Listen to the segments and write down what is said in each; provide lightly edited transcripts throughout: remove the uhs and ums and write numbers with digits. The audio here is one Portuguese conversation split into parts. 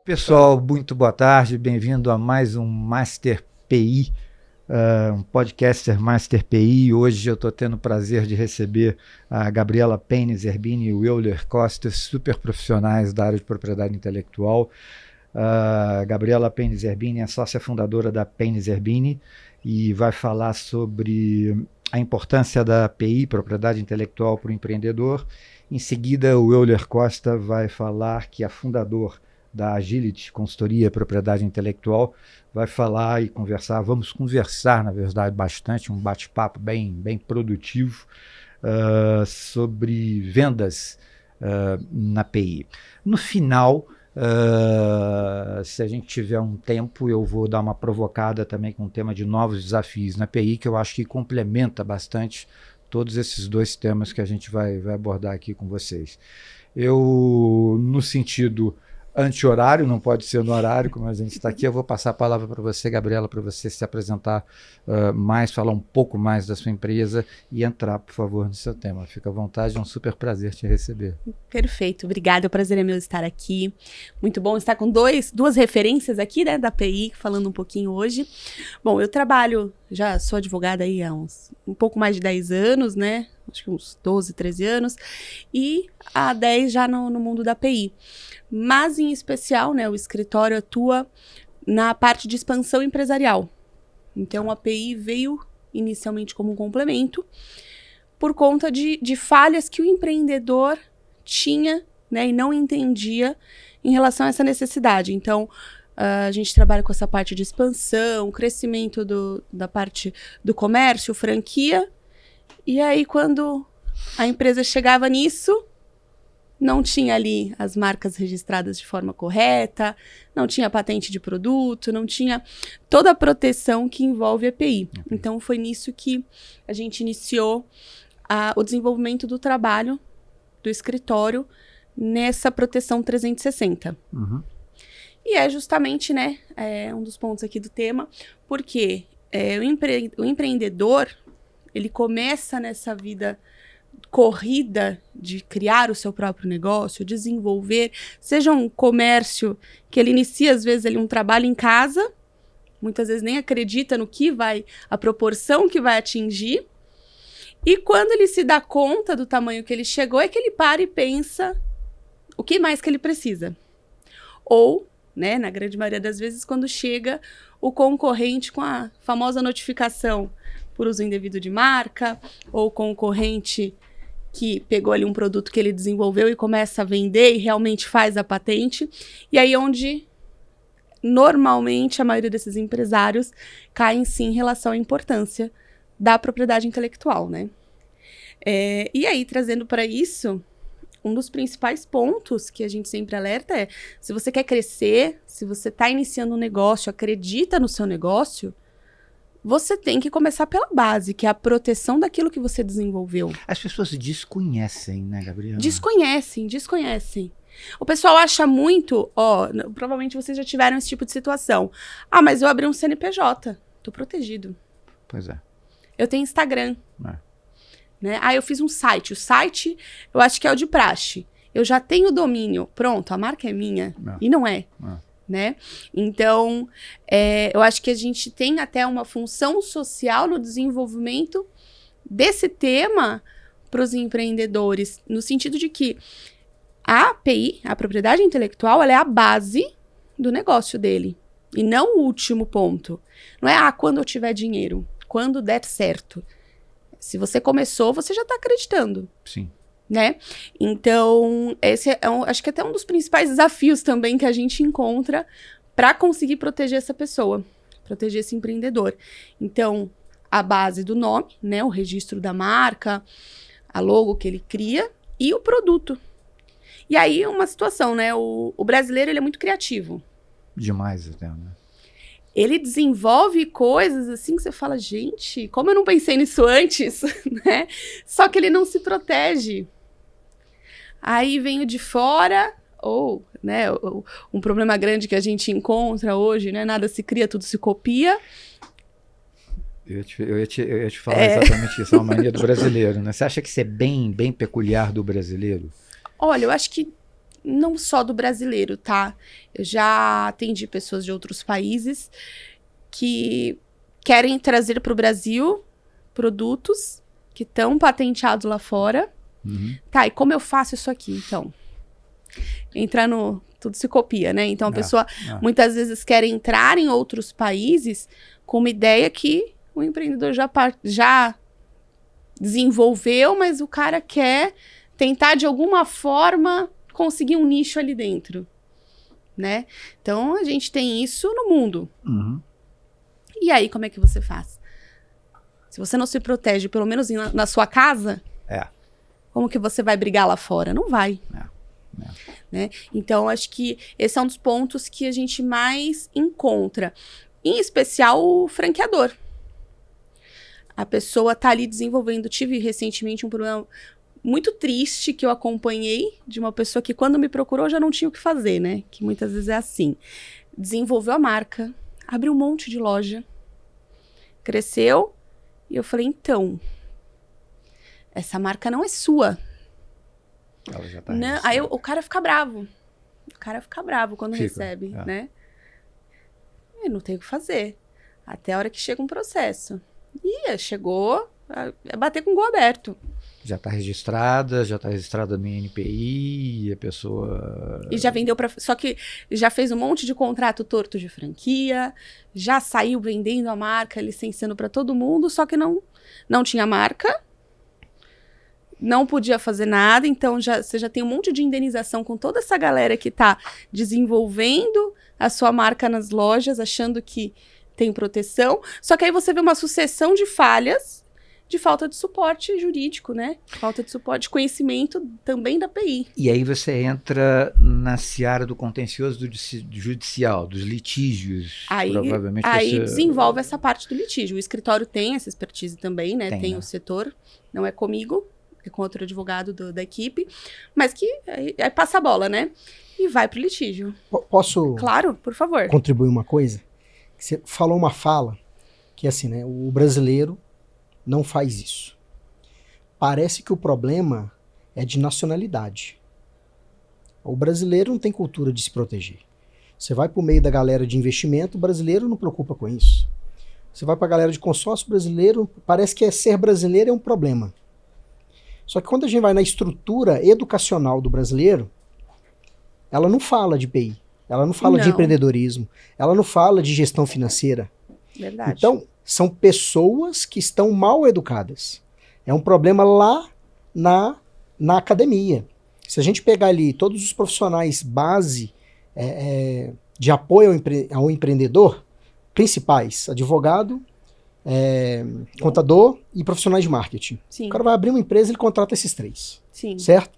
Pessoal, muito boa tarde, bem-vindo a mais um Master PI, um podcaster Master PI. Hoje eu estou tendo o prazer de receber a Gabriela Payne Zerbini e o Euler Costa, super profissionais da área de propriedade intelectual. Gabriela Payne Zerbini é sócia fundadora da Payne Zerbini e vai falar sobre a importância da PI, propriedade intelectual, para o empreendedor. Em seguida, o Euler Costa vai falar que é fundador da Agility, consultoria, propriedade intelectual, vai falar e conversar, vamos conversar, na verdade, bastante, um bate-papo bem produtivo sobre vendas na PI. No final, se a gente tiver um tempo, eu vou dar uma provocada também com o tema de novos desafios na PI, que eu acho que complementa bastante todos esses dois temas que a gente vai abordar aqui com vocês. Eu, no sentido anti-horário, não pode ser no horário, como a gente está aqui, eu vou passar a palavra para você, Gabriela, para você se apresentar mais, falar um pouco mais da sua empresa e entrar, por favor, no seu tema. Fica à vontade, é um super prazer te receber. Perfeito, obrigada, o prazer é meu estar aqui. Muito bom estar com duas referências aqui, né, da PI, falando um pouquinho hoje. Bom, eu trabalho, já sou advogada aí há um pouco mais de 10 anos, né, acho que uns 12, 13 anos, e há 10 já no mundo da PI. Mas, em especial, né, o escritório atua na parte de expansão empresarial. Então, a API veio inicialmente como um complemento por conta de falhas que o empreendedor tinha, né, e não entendia em relação a essa necessidade. Então, a gente trabalha com essa parte de expansão, crescimento da parte do comércio, franquia. E aí, quando a empresa chegava nisso, não tinha ali as marcas registradas de forma correta, não tinha patente de produto, não tinha toda a proteção que envolve a EPI. Então, foi nisso que a gente iniciou o desenvolvimento do trabalho do escritório nessa proteção 360. Uhum. E é justamente, né, um dos pontos aqui do tema, porque o empreendedor, ele começa nessa vida corrida de criar o seu próprio negócio, desenvolver, seja um comércio que ele inicia, às vezes, um trabalho em casa, muitas vezes nem acredita no que a proporção que vai atingir, e quando ele se dá conta do tamanho que ele chegou, é que ele para e pensa o que mais que ele precisa. Ou, né, na grande maioria das vezes, quando chega o concorrente com a famosa notificação por uso indevido de marca, ou concorrente que pegou ali um produto que ele desenvolveu e começa a vender e realmente faz a patente. E aí onde, normalmente, a maioria desses empresários caem, sim, em relação à importância da propriedade intelectual, né? E aí, trazendo para isso, um dos principais pontos que a gente sempre alerta é, se você quer crescer, se você está iniciando um negócio, acredita no seu negócio, você tem que começar pela base, que é a proteção daquilo que você desenvolveu. As pessoas desconhecem, né, Gabriela? Desconhecem. O pessoal acha muito, provavelmente vocês já tiveram esse tipo de situação. Ah, mas eu abri um CNPJ, tô protegido. Pois é. Eu tenho Instagram. Né? Ah, eu fiz um site. O site, eu acho que é o de praxe. Eu já tenho o domínio. Pronto, a marca é minha. E não é. Né? Então, eu acho que a gente tem até uma função social no desenvolvimento desse tema para os empreendedores, no sentido de que a API, a propriedade intelectual, ela é a base do negócio dele, e não o último ponto. Não é, quando eu tiver dinheiro, quando der certo. Se você começou, você já está acreditando. Sim. Né? Então, esse acho que é até um dos principais desafios também que a gente encontra para conseguir proteger essa pessoa, proteger esse empreendedor. Então, a base do nome, né, o registro da marca, a logo que ele cria e o produto. E aí, uma situação, né? O brasileiro, ele é muito criativo. Demais até, né? Ele desenvolve coisas assim que você fala, gente, como eu não pensei nisso antes, né? Só que ele não se protege. Aí vem o de fora, ou, né, um problema grande que a gente encontra hoje, né? Nada se cria, tudo se copia. Eu ia te falar exatamente isso, é uma mania do brasileiro, né? Você acha que isso é bem peculiar do brasileiro? Olha, eu acho que não só do brasileiro, tá? Eu já atendi pessoas de outros países que querem trazer para o Brasil produtos que estão patenteados lá fora. Tá, e como eu faço isso aqui, então? Entra no... Tudo se copia, né? Então, a pessoa muitas vezes quer entrar em outros países com uma ideia que o empreendedor já desenvolveu, mas o cara quer tentar, de alguma forma, conseguir um nicho ali dentro, né? Então, a gente tem isso no mundo. E aí, como é que você faz? Se você não se protege, pelo menos na sua casa, como que você vai brigar lá fora? Não vai. Né? Então, acho que esse é um dos pontos que a gente mais encontra. Em especial, o franqueador. A pessoa está ali desenvolvendo. Tive recentemente um problema muito triste que eu acompanhei de uma pessoa que, quando me procurou, já não tinha o que fazer, né? Que muitas vezes é assim. Desenvolveu a marca, abriu um monte de loja, cresceu, e eu falei, então, essa marca não é sua. Ela já tá não, aí o cara fica bravo. O cara fica bravo quando recebe, né? E não tem o que fazer. Até a hora que chega um processo. E chegou a bater com o gol aberto. Já está registrada no INPI, a pessoa... E já vendeu para... Só que já fez um monte de contrato torto de franquia, já saiu vendendo a marca, licenciando para todo mundo, só que não tinha marca, não podia fazer nada, então você já tem um monte de indenização com toda essa galera que está desenvolvendo a sua marca nas lojas, achando que tem proteção, só que aí você vê uma sucessão de falhas, de falta de suporte jurídico, né? Falta de suporte, de conhecimento também da PI. E aí você entra na seara do contencioso do judicial, dos litígios. Provavelmente aí desenvolve essa parte do litígio. O escritório tem essa expertise também, né? Tem o setor, não é comigo, é com outro advogado da equipe, mas que aí passa a bola, né? E vai pro litígio. Posso? Claro, por favor. Contribuir uma coisa? Você falou uma fala que, assim, né? O brasileiro não faz isso. Parece que o problema é de nacionalidade. O brasileiro não tem cultura de se proteger. Você vai para o meio da galera de investimento, o brasileiro não preocupa com isso. Você vai para a galera de consórcio brasileiro, parece que ser brasileiro é um problema. Só que quando a gente vai na estrutura educacional do brasileiro, ela não fala de PI, ela não fala de empreendedorismo, ela não fala de gestão financeira. Verdade. Então, são pessoas que estão mal educadas. É um problema lá na academia. Se a gente pegar ali todos os profissionais base de apoio ao empreendedor, principais, advogado, contador e profissionais de marketing. Sim. O cara vai abrir uma empresa, ele contrata esses 3. Sim. Certo?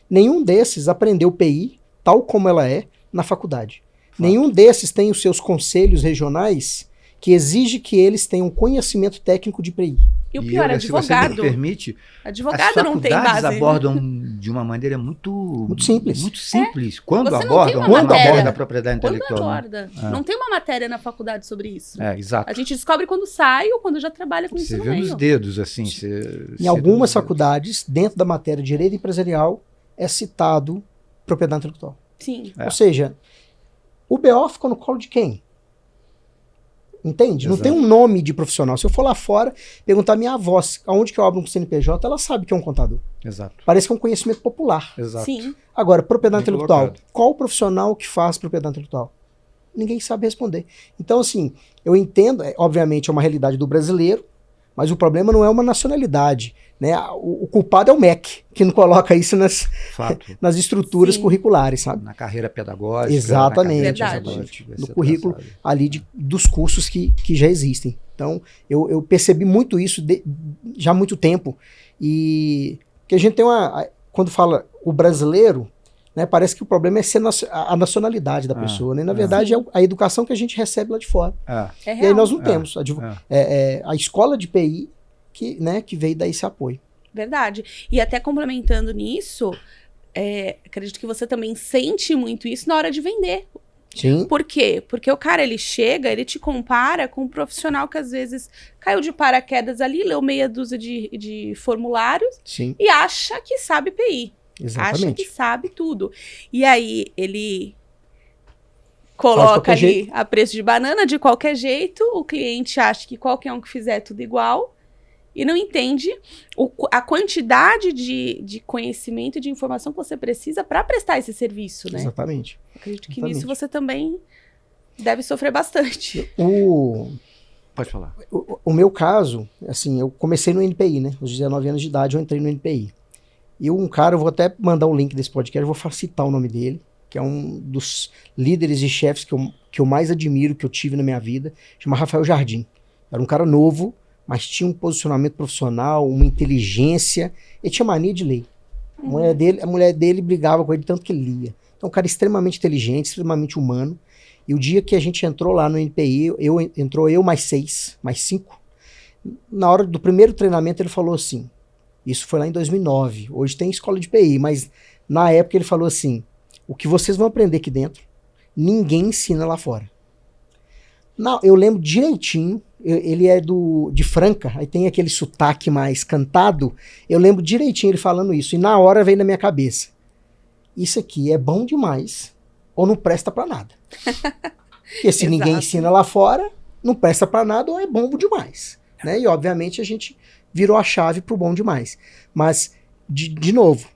Nenhum desses aprendeu PI, tal como ela é, na faculdade. Nenhum desses tem os seus conselhos regionais que exige que eles tenham conhecimento técnico de PI. E o pior, advogado. Se você me permite, advogado não tem base. As faculdades abordam de uma maneira muito simples. Muito simples. Quando você abordam a propriedade intelectual. Quando aborda. Não tem uma matéria na faculdade sobre isso. Exato. A gente descobre quando sai ou quando já trabalha com isso no meio. Você vê nos dedos, assim. Em algumas faculdades, dentro da matéria de direito empresarial, é citado propriedade intelectual. Sim. Ou seja, o BO ficou no colo de quem? Entende? Exato. Não tem um nome de profissional. Se eu for lá fora, perguntar à minha avó aonde que eu abro um CNPJ, ela sabe que é um contador. Exato. Parece que é um conhecimento popular. Exato. Sim. Agora, propriedade intelectual. Qual o profissional que faz propriedade intelectual? Ninguém sabe responder. Então, assim, eu entendo, obviamente é uma realidade do brasileiro, mas o problema não é uma nacionalidade, né? O culpado é o MEC, que não coloca isso nas estruturas curriculares, sabe? Na carreira pedagógica. Exatamente. No currículo ali dos cursos que já existem. Então, eu percebi muito isso já há muito tempo. E que a gente tem quando fala o brasileiro, né, parece que o problema é ser a nacionalidade da pessoa, né? Na verdade, é a educação que a gente recebe lá de fora. E aí nós não temos. A escola de PI que veio dar esse apoio. Verdade. E até complementando nisso, acredito que você também sente muito isso na hora de vender. Sim. Por quê? Porque o cara, ele chega, ele te compara com um profissional que às vezes caiu de paraquedas ali, leu meia dúzia de formulários e acha que sabe PI. Exatamente. Acha que sabe tudo. E aí ele coloca ali a preço de banana de qualquer jeito, o cliente acha que qualquer um que fizer tudo igual e não entende a quantidade de conhecimento e de informação que você precisa para prestar esse serviço, né? Exatamente. Acredito que nisso você também deve sofrer bastante. Pode falar. O meu caso, assim, eu comecei no NPI, né? Aos 19 anos de idade eu entrei no NPI. E um cara, eu vou até mandar o link desse podcast, eu vou citar o nome dele, que é um dos líderes e chefes que eu mais admiro, que eu tive na minha vida, chama Rafael Jardim. Era um cara novo, mas tinha um posicionamento profissional, uma inteligência, ele tinha mania de ler. A mulher dele brigava com ele tanto que ele lia. Então, um cara extremamente inteligente, extremamente humano. E o dia que a gente entrou lá no NPI, entrou eu mais 5. Na hora do primeiro treinamento ele falou assim, isso foi lá em 2009, hoje tem escola de PI, mas na época ele falou assim, o que vocês vão aprender aqui dentro, ninguém ensina lá fora. Não, eu lembro direitinho, ele é de Franca, aí tem aquele sotaque mais cantado, eu lembro direitinho ele falando isso, e na hora veio na minha cabeça, isso aqui é bom demais, ou não presta pra nada. Porque se ninguém ensina lá fora, não presta pra nada ou é bom demais. Né? E obviamente a gente virou a chave pro bom demais. Mas, de novo,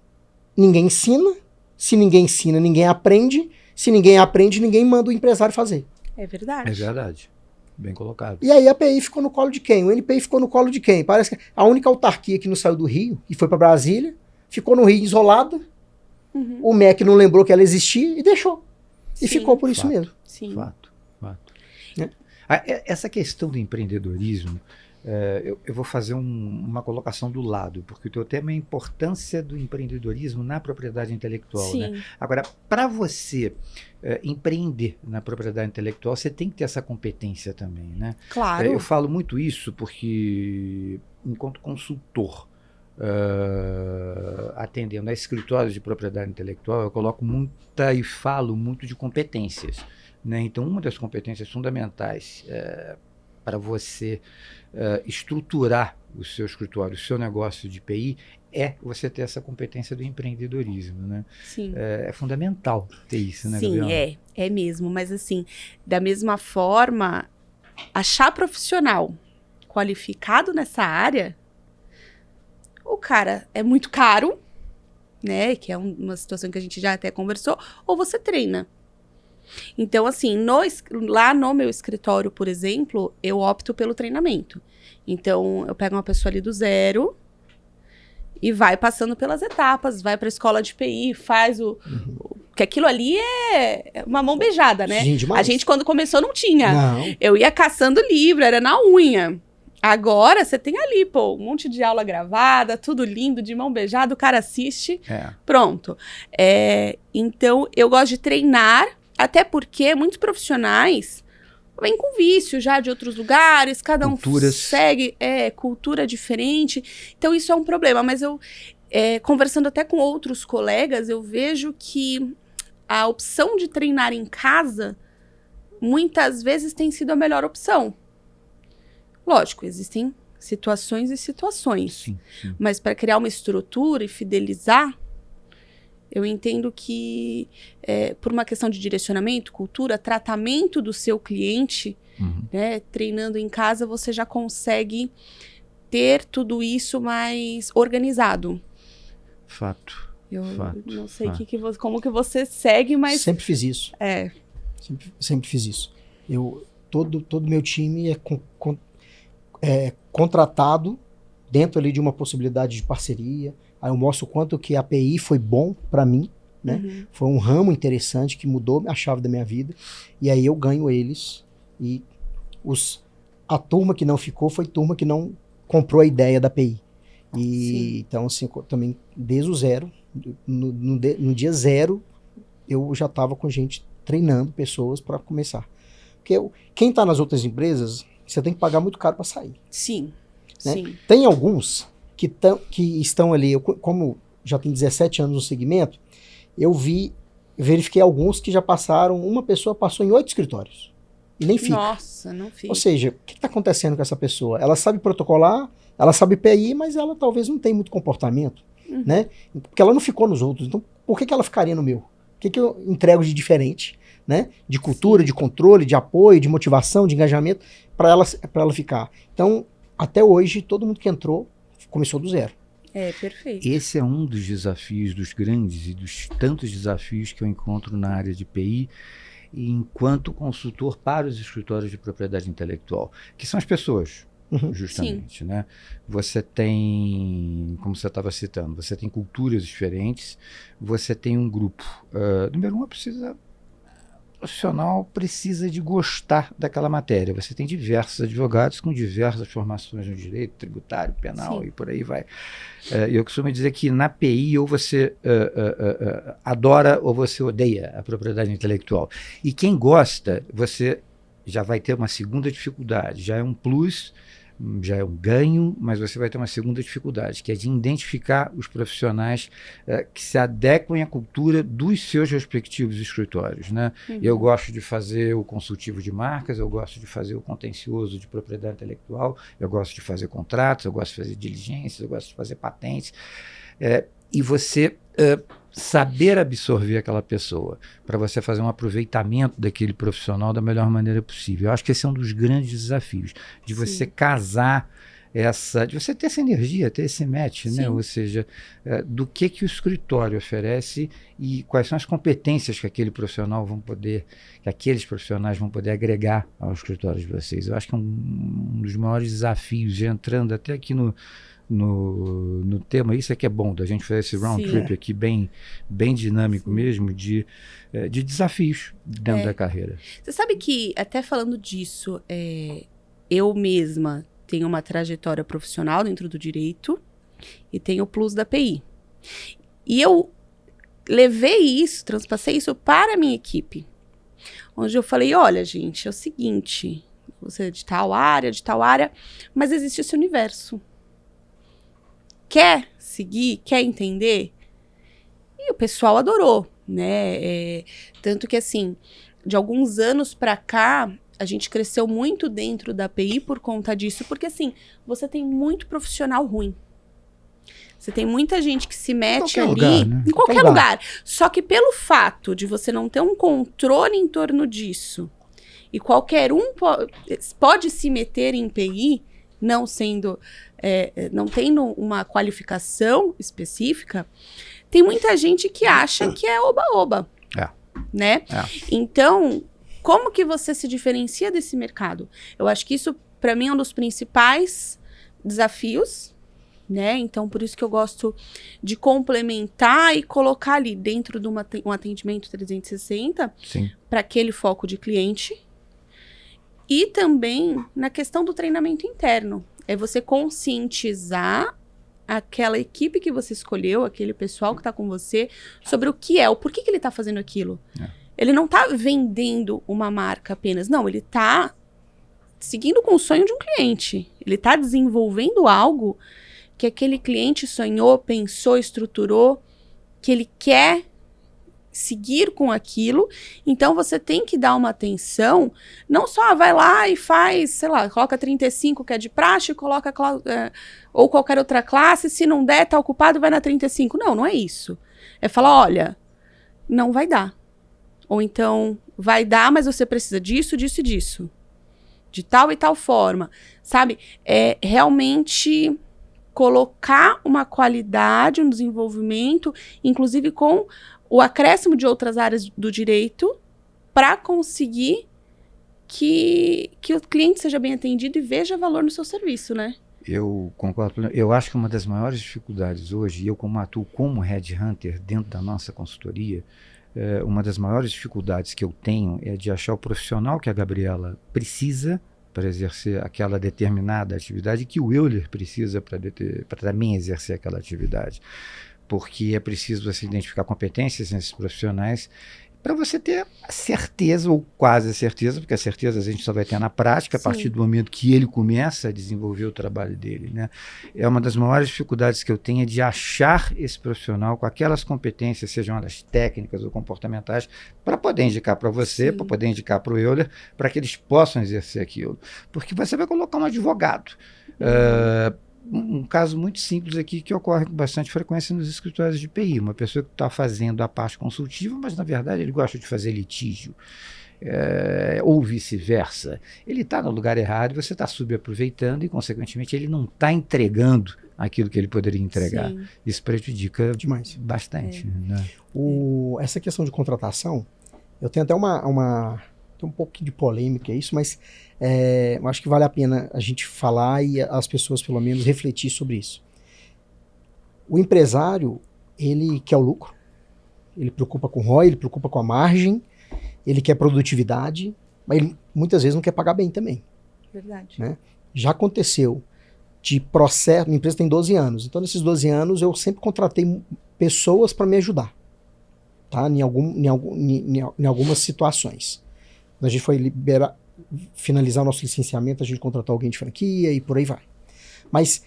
ninguém ensina. Se ninguém ensina, ninguém aprende. Se ninguém aprende, ninguém manda o empresário fazer. É verdade. É verdade. Bem colocado. E aí a PI ficou no colo de quem? O NPI ficou no colo de quem? Parece que a única autarquia que não saiu do Rio e foi pra Brasília, ficou no Rio isolada. O MEC não lembrou que ela existia e deixou. E ficou por isso mesmo. Sim. Fato. Essa questão do empreendedorismo, eu vou fazer uma colocação do lado, porque o teu tema é a importância do empreendedorismo na propriedade intelectual. Sim. Né? Agora, para você empreender na propriedade intelectual, você tem que ter essa competência também. Né? Claro. Eu falo muito isso porque, enquanto consultor, atendendo a escritórios de propriedade intelectual, eu coloco muita e falo muito de competências. Né? Então, uma das competências fundamentais para você estruturar o seu escritório, o seu negócio de PI, é você ter essa competência do empreendedorismo. Né? Sim. É fundamental ter isso, né, Sim, Gabriela? é mesmo. Mas assim, da mesma forma, achar profissional qualificado nessa área, o cara é muito caro, né? Que é uma situação que a gente já até conversou, ou você treina. Então, assim, lá no meu escritório, por exemplo, eu opto pelo treinamento. Então, eu pego uma pessoa ali do zero e vai passando pelas etapas, vai para a escola de PI, faz que aquilo ali é uma mão beijada, né? A gente, quando começou, não tinha. Não. Eu ia caçando livro, era na unha. Agora, você tem ali, pô, um monte de aula gravada, tudo lindo, de mão beijada, o cara assiste, pronto. Então, eu gosto de treinar, até porque muitos profissionais vêm com vício já de outros lugares, cada um segue cultura diferente. Então, isso é um problema. Mas eu, conversando até com outros colegas, eu vejo que a opção de treinar em casa, muitas vezes tem sido a melhor opção. Lógico, existem situações e situações. Sim. Mas para criar uma estrutura e fidelizar, eu entendo que, por uma questão de direcionamento, cultura, tratamento do seu cliente, né, treinando em casa, você já consegue ter tudo isso mais organizado. Fato. Eu não sei como que você segue, mas... Sempre fiz isso. Sempre fiz isso. Todo meu time é contratado dentro ali de uma possibilidade de parceria. Aí eu mostro o quanto que a API foi bom para mim, né? Foi um ramo interessante que mudou a chave da minha vida. E aí eu ganho eles. E a turma que não ficou foi turma que não comprou a ideia da API. E então, assim, também desde o zero, no dia zero, eu já estava com gente treinando pessoas para começar. Porque quem está nas outras empresas, você tem que pagar muito caro para sair. Sim, né? sim. Tem alguns que estão ali, como já tem 17 anos no segmento, verifiquei alguns que já passaram, uma pessoa passou em 8 escritórios e nem fica. Nossa, não fica. Ou seja, o que está acontecendo com essa pessoa? Ela sabe protocolar, ela sabe PI, mas ela talvez não tenha muito comportamento. né? Porque ela não ficou nos outros. Então, por que ela ficaria no meu? O que eu entrego de diferente, né? De cultura, de controle, de apoio, de motivação, de engajamento, para ela ficar. Então, até hoje, todo mundo que entrou começou do zero. Perfeito. Esse é um dos desafios, dos grandes e dos tantos desafios que eu encontro na área de PI, enquanto consultor para os escritórios de propriedade intelectual, que são as pessoas, justamente, né? Você tem, como você estava citando, você tem culturas diferentes, você tem um grupo. Número um, o profissional precisa de gostar daquela matéria. Você tem diversos advogados com diversas formações no direito, tributário, penal e por aí vai. Eu costumo dizer que na PI ou você adora ou você odeia a propriedade intelectual. E quem gosta, você já vai ter uma segunda dificuldade. Já é um plus, já é um ganho, mas você vai ter uma segunda dificuldade, que é de identificar os profissionais que se adequem à cultura dos seus respectivos escritórios, né? Eu gosto de fazer o consultivo de marcas, eu gosto de fazer o contencioso de propriedade intelectual, eu gosto de fazer contratos, eu gosto de fazer diligências, eu gosto de fazer patentes. E você saber absorver aquela pessoa para você fazer um aproveitamento daquele profissional da melhor maneira possível. Eu acho que esse é um dos grandes desafios, de você casar de você ter essa energia, ter esse match, né? Ou seja, do que o escritório oferece e quais são as competências que aqueles profissionais vão poder agregar ao escritório de vocês. Eu acho que é um dos maiores desafios, entrando até aqui no tema, isso é que é bom da gente fazer esse round trip aqui bem dinâmico mesmo, de desafios dentro da carreira. Você sabe que, até falando disso, eu mesma tenho uma trajetória profissional dentro do direito e tenho o plus da PI. E eu levei isso, transpassei isso para a minha equipe, onde eu falei, olha, gente, é o seguinte, você é de tal área, mas existe esse universo. Quer seguir? Quer entender? E o pessoal adorou, né? Tanto que, assim, de alguns anos pra cá, a gente cresceu muito dentro da PI por conta disso, porque, assim, você tem muito profissional ruim. Você tem muita gente que se mete ali lugar, né? em qualquer lugar. Só que pelo fato de você não ter um controle em torno disso, e qualquer um pode se meter em PI, não tendo uma qualificação específica, tem muita gente que acha que é oba-oba, né? Então, como que você se diferencia desse mercado? Eu acho que isso, para mim, é um dos principais desafios, né? Então, por isso que eu gosto de complementar e colocar ali dentro de um atendimento 360 para aquele foco de cliente. E também na questão do treinamento interno. É você conscientizar aquela equipe que você escolheu, aquele pessoal que está com você, sobre o que é, o porquê que ele está fazendo aquilo. Ele não está vendendo uma marca apenas. Não, ele está seguindo com o sonho de um cliente. Ele está desenvolvendo algo que aquele cliente sonhou, pensou, estruturou, que ele quer seguir com aquilo. Então você tem que dar uma atenção, não só vai lá e faz, sei lá, coloca 35 que é de praxe, coloca ou qualquer outra classe, se não der, tá ocupado, vai na 35. Não é isso. É falar, olha, não vai dar. Ou então, vai dar, mas você precisa disso, disso e disso. De tal e tal forma. Sabe? É realmente colocar uma qualidade, um desenvolvimento, inclusive com o acréscimo de outras áreas do direito, para conseguir que o cliente seja bem atendido e veja valor no seu serviço, né? Eu concordo. Eu acho que uma das maiores dificuldades hoje, e eu como atuo como headhunter dentro da nossa consultoria, uma das maiores dificuldades que eu tenho é de achar o profissional que a Gabriela precisa para exercer aquela determinada atividade, que o Euler precisa para também exercer aquela atividade. Porque é preciso você identificar competências nesses profissionais para você ter a certeza, ou quase a certeza, porque a certeza a gente só vai ter na prática a partir do momento que ele começa a desenvolver o trabalho dele, né? É uma das maiores dificuldades que eu tenho, é de achar esse profissional com aquelas competências, sejam elas técnicas ou comportamentais, para poder indicar para você, para poder indicar para o Euler, para que eles possam exercer aquilo. Porque você vai colocar um advogado um caso muito simples aqui que ocorre com bastante frequência nos escritórios de PI. Uma pessoa que está fazendo a parte consultiva, mas na verdade ele gosta de fazer litígio. Ou vice-versa. Ele está no lugar errado, você está subaproveitando e, consequentemente, ele não está entregando aquilo que ele poderia entregar. Sim. Isso prejudica demais, bastante. Né? Essa questão de contratação, eu tenho até tem um pouquinho de polêmica isso, mas eu acho que vale a pena a gente falar e as pessoas, pelo menos, refletir sobre isso. O empresário, ele quer o lucro, ele preocupa com o ROI, ele preocupa com a margem, ele quer produtividade, mas ele muitas vezes não quer pagar bem também. Verdade. Né? Já aconteceu de processo, minha empresa tem 12 anos, então nesses 12 anos eu sempre contratei pessoas para me ajudar, tá? Em algumas situações. Quando a gente foi finalizar o nosso licenciamento, a gente contratou alguém de franquia e por aí vai. Mas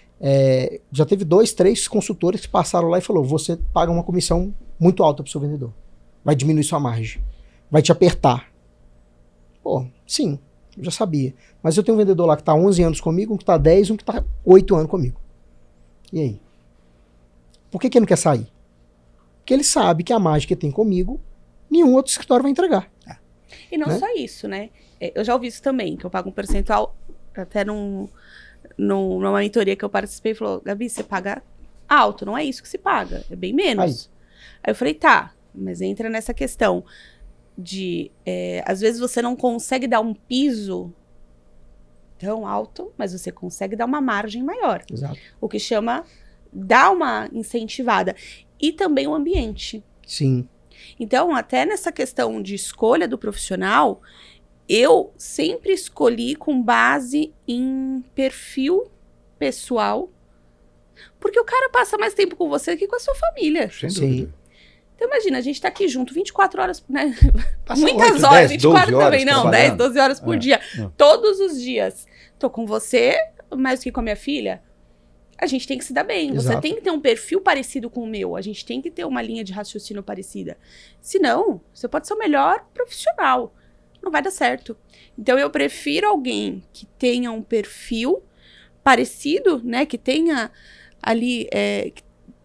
já teve 2, 3 consultores que passaram lá e falou, você paga uma comissão muito alta para o seu vendedor, vai diminuir sua margem. Vai te apertar. Pô, sim, eu já sabia. Mas eu tenho um vendedor lá que está 11 anos comigo, um que está 10, um que está 8 anos comigo. E aí? Por que ele não quer sair? Porque ele sabe que a margem que tem comigo, nenhum outro escritório vai entregar. E não só isso, né? Eu já ouvi isso também, que eu pago um percentual, até numa mentoria que eu participei, falou, Gabi, você paga alto, não é isso que se paga, é bem menos. Aí eu falei, tá, mas entra nessa questão de, às vezes você não consegue dar um piso tão alto, mas você consegue dar uma margem maior. Exato. O que chama, dar uma incentivada. E também o ambiente. Sim. Então, até nessa questão de escolha do profissional, eu sempre escolhi com base em perfil pessoal, porque o cara passa mais tempo com você que com a sua família. Sem dúvida. Sim. Então, imagina, a gente tá aqui junto 24 horas, né? Passa Muitas 8, horas, 10, 24 12 também, não, 10, 12 horas por dia. Todos os dias. Tô com você, mais do que com a minha filha. A gente tem que se dar bem. Exato. Você tem que ter um perfil parecido com o meu. A gente tem que ter uma linha de raciocínio parecida. Senão, você pode ser o melhor profissional. Não vai dar certo. Então, eu prefiro alguém que tenha um perfil parecido, né? Que tenha ali... que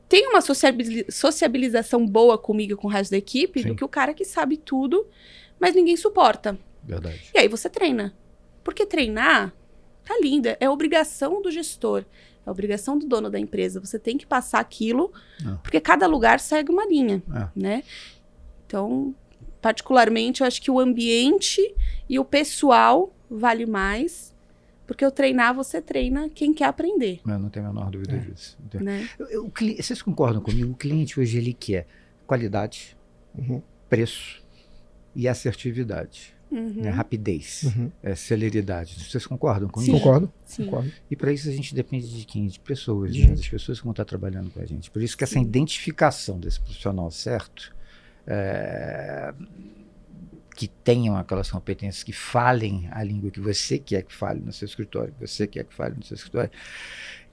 tenha uma sociabilização boa comigo e com o resto da equipe, Sim. do que o cara que sabe tudo, mas ninguém suporta. Verdade. E aí você treina. Porque treinar tá linda. É obrigação do gestor. É obrigação do dono da empresa. Você tem que passar aquilo, porque cada lugar segue uma linha, né? Então, particularmente, eu acho que o ambiente e o pessoal vale mais, porque o treinar, você treina quem quer aprender. Eu não tenho a menor dúvida disso. Né? Vocês concordam comigo? O cliente hoje ele quer qualidade, preço e assertividade. Né? Rapidez, celeridade. Vocês concordam com isso? Concordo. Sim. Concordo. E para isso a gente depende de quem? De pessoas, né? Das pessoas que vão estar trabalhando com a gente. Por isso que essa identificação desse profissional certo, que tenham aquelas competências, que falem a língua que você quer que fale no seu escritório, que você quer que fale no seu escritório,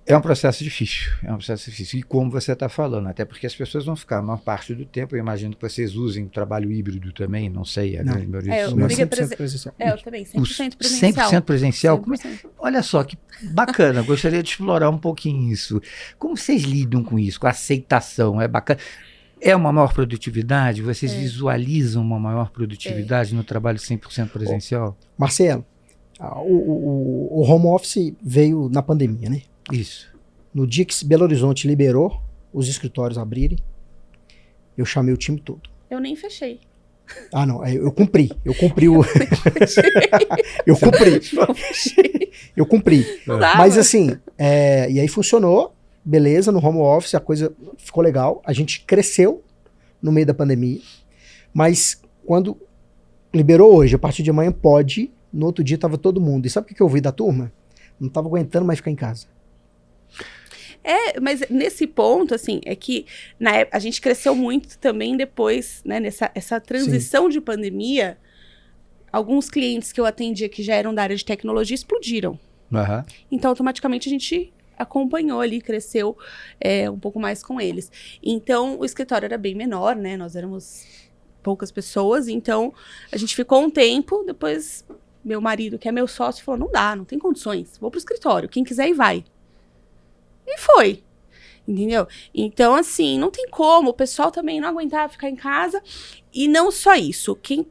é um processo difícil. É um processo difícil. E como você está falando, até porque as pessoas vão ficar a maior parte do tempo, eu imagino que vocês usem o trabalho híbrido também, não sei, a grande maioria eu dos ligo 100% presencial. Eu também, 100% presencial. 100% presencial? 100%. Olha só, que bacana, gostaria de explorar um pouquinho isso. Como vocês lidam com isso, com a aceitação? É bacana? É uma maior produtividade? Vocês visualizam uma maior produtividade no trabalho 100% presencial? Marcelo, o home office veio na pandemia, né? Isso. No dia que Belo Horizonte liberou os escritórios abrirem, eu chamei o time todo. Eu nem fechei. Ah, não, eu cumpri o... eu cumpri. Não dava. Mas assim, e aí funcionou, beleza, no home office a coisa ficou legal, a gente cresceu no meio da pandemia, mas quando liberou hoje, a partir de amanhã pode, no outro dia tava todo mundo. E sabe o que eu ouvi da turma? Não tava aguentando mais ficar em casa. Mas nesse ponto, assim, é que na época, a gente cresceu muito também depois, né, essa transição de pandemia, alguns clientes que eu atendia que já eram da área de tecnologia explodiram. Então, automaticamente, a gente acompanhou ali, cresceu um pouco mais com eles. Então, o escritório era bem menor, né, nós éramos poucas pessoas, então a gente ficou um tempo, depois meu marido, que é meu sócio, falou, não dá, não tem condições, vou pro escritório, quem quiser ir vai. E foi. Entendeu? Então, assim, não tem como. O pessoal também não aguentava ficar em casa. E não só isso. Quem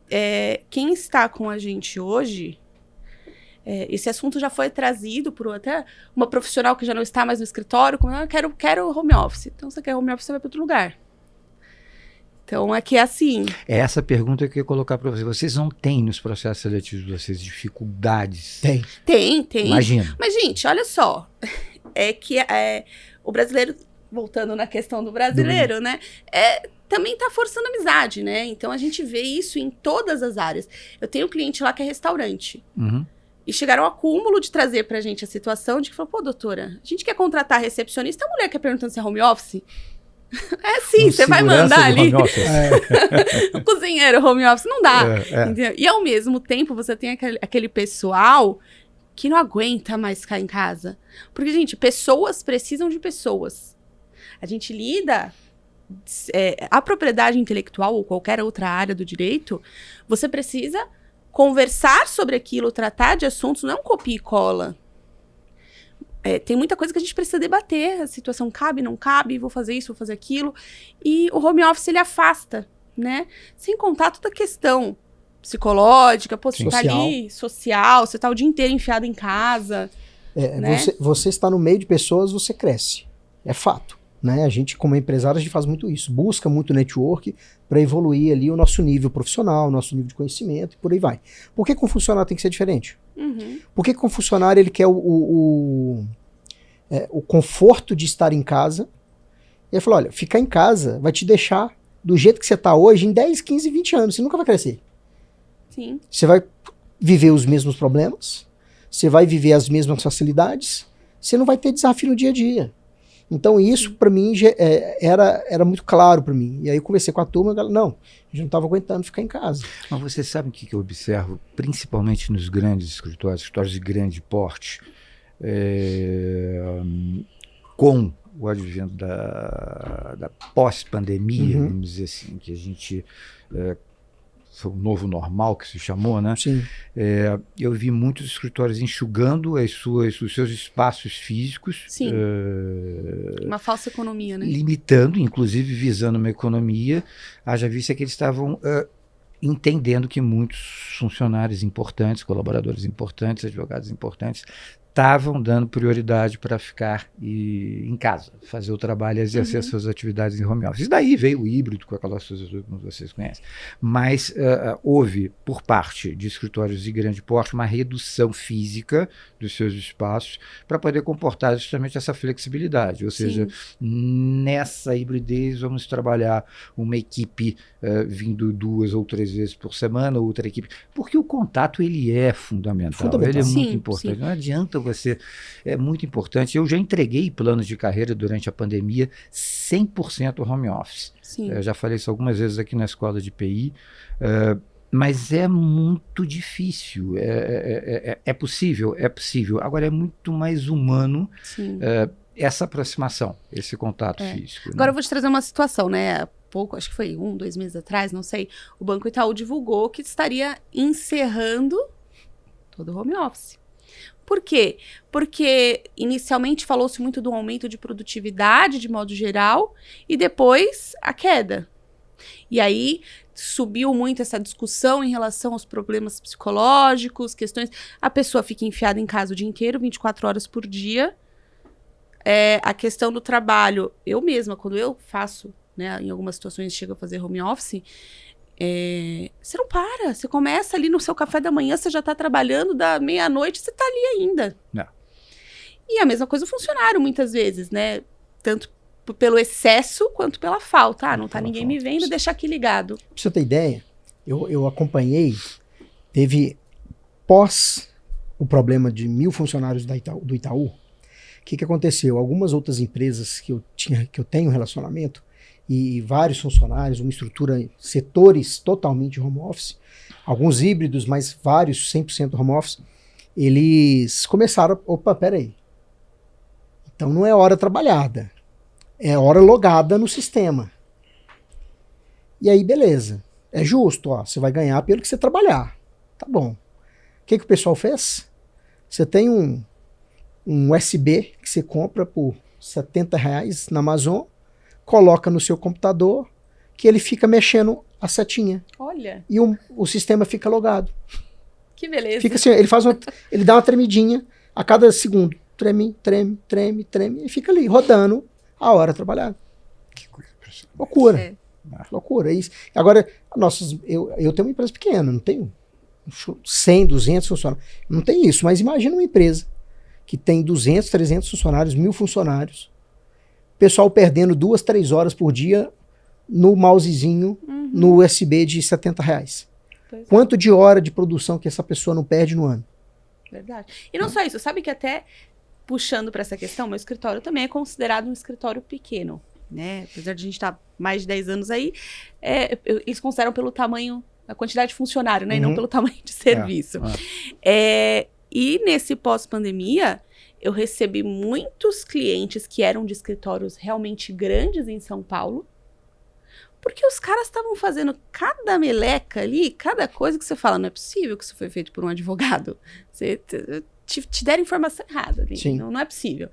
está com a gente hoje... esse assunto já foi trazido por até uma profissional que já não está mais no escritório. Como, eu quero home office. Então, se você quer home office, você vai para outro lugar. Então, aqui é assim. É essa pergunta que eu ia colocar para vocês. Vocês não têm nos processos seletivos de vocês dificuldades? Tem. Imagina. Mas, gente, olha só. O brasileiro, voltando na questão do brasileiro, né? Também tá forçando amizade, né? Então, a gente vê isso em todas as áreas. Eu tenho um cliente lá que é restaurante. Uhum. E chegaram ao acúmulo de trazer pra gente a situação de que falou, pô, doutora, a gente quer contratar recepcionista, a mulher quer perguntando se é home office? Sim, você vai mandar ali. O cozinheiro home office, não dá. Entendeu? E ao mesmo tempo, você tem aquele pessoal que não aguenta mais ficar em casa. Porque, gente, pessoas precisam de pessoas. A gente lida... a propriedade intelectual ou qualquer outra área do direito, você precisa conversar sobre aquilo, tratar de assuntos, não é um copia e cola. Tem muita coisa que a gente precisa debater. A situação cabe, não cabe, vou fazer isso, vou fazer aquilo. E o home office, ele afasta, né? Sem contar toda a questão psicológica, pô, você tá ali, social, você tá o dia inteiro enfiado em casa. Né? Você está no meio de pessoas, você cresce. É fato. Né? A gente, como empresário, a gente faz muito isso. Busca muito network para evoluir ali o nosso nível profissional, o nosso nível de conhecimento e por aí vai. Por que com o funcionário tem que ser diferente? Uhum. Por que com o funcionário ele quer o conforto de estar em casa? E ele falou, olha, ficar em casa vai te deixar do jeito que você está hoje em 10, 15, 20 anos. Você nunca vai crescer. Sim. Você vai viver os mesmos problemas, você vai viver as mesmas facilidades, você não vai ter desafio no dia a dia. Então isso para mim era muito claro para mim. E aí eu conversei com a turma e não, a gente não estava aguentando ficar em casa. Mas você sabe o que eu observo, principalmente nos grandes escritórios de grande porte, com o advento da pós-pandemia, vamos dizer assim, que a gente... foi o novo normal que se chamou, né? Sim. Eu vi muitos escritórios enxugando os seus espaços físicos. Sim. Uma falsa economia, né? Limitando, inclusive visando uma economia. Haja vista que eles estavam entendendo que muitos funcionários importantes, colaboradores importantes, advogados importantes, estavam dando prioridade para ficar em casa, fazer o trabalho e exercer as suas atividades em home office. E daí veio o híbrido, com aquelas coisas que vocês conhecem. Mas houve, por parte de escritórios de grande porte, uma redução física dos seus espaços para poder comportar justamente essa flexibilidade. Ou seja, nessa hibridez vamos trabalhar uma equipe vindo 2 ou 3 vezes por semana, outra equipe, porque o contato ele é fundamental. Ele é muito importante. Não adianta você, é muito importante. Eu já entreguei planos de carreira durante a pandemia 100% home office. Já falei isso algumas vezes aqui na escola de PI, mas é muito difícil. É possível, agora é muito mais humano essa aproximação, esse contato físico. Agora né? eu vou te trazer uma situação, né? Pouco, acho que foi 1, 2 meses atrás, não sei, o Banco Itaú divulgou que estaria encerrando todo o home office. Por quê? Porque inicialmente falou-se muito do aumento de produtividade de modo geral e depois a queda. E aí subiu muito essa discussão em relação aos problemas psicológicos, questões... A pessoa fica enfiada em casa o dia inteiro, 24 horas por dia. A questão do trabalho, eu mesma, quando eu faço, né, em algumas situações chego a fazer home office, você não para, você começa ali no seu café da manhã, você já está trabalhando, da meia-noite, você está ali ainda. Não. E a mesma coisa o funcionário, muitas vezes, né? Tanto pelo excesso quanto pela falta. Não está ninguém me vendo, deixa aqui ligado. Pra você ter ideia, eu acompanhei, teve pós o problema de 1.000 funcionários do Itaú, o que aconteceu? Algumas outras empresas que eu tenho relacionamento, e vários funcionários, uma estrutura, setores totalmente home office, alguns híbridos, mas vários 100% home office, eles começaram, opa, peraí, então não é hora trabalhada, é hora logada no sistema. E aí, beleza, é justo, ó, você vai ganhar pelo que você trabalhar, tá bom. O que o pessoal fez? Você tem um USB que você compra por R$70 na Amazon, coloca no seu computador, que ele fica mexendo a setinha. Olha, E o sistema fica logado. que beleza. Fica assim, ele dá uma tremidinha a cada segundo. Treme, treme, treme, treme. E fica ali, rodando a hora trabalhada. Que coisa impressionante. Loucura. É. Loucura. É isso. Agora, eu tenho uma empresa pequena, não tenho 100, 200 funcionários. Não tem isso, mas imagina uma empresa que tem 200, 300 funcionários, 1000 funcionários. Pessoal perdendo 2, 3 horas por dia no mousezinho, no USB de R$70. Pois é. Quanto de hora de produção que essa pessoa não perde no ano? Verdade. E não só isso, sabe que até puxando para essa questão, meu escritório também é considerado um escritório pequeno, né? Apesar de a gente estar mais de 10 anos aí, eles consideram pelo tamanho, a quantidade de funcionário, né? E não pelo tamanho de serviço. E nesse pós-pandemia, eu recebi muitos clientes que eram de escritórios realmente grandes em São Paulo, porque os caras estavam fazendo cada meleca ali, cada coisa que você fala, não é possível que isso foi feito por um advogado. Você te deram informação errada ali. Sim. Não é possível.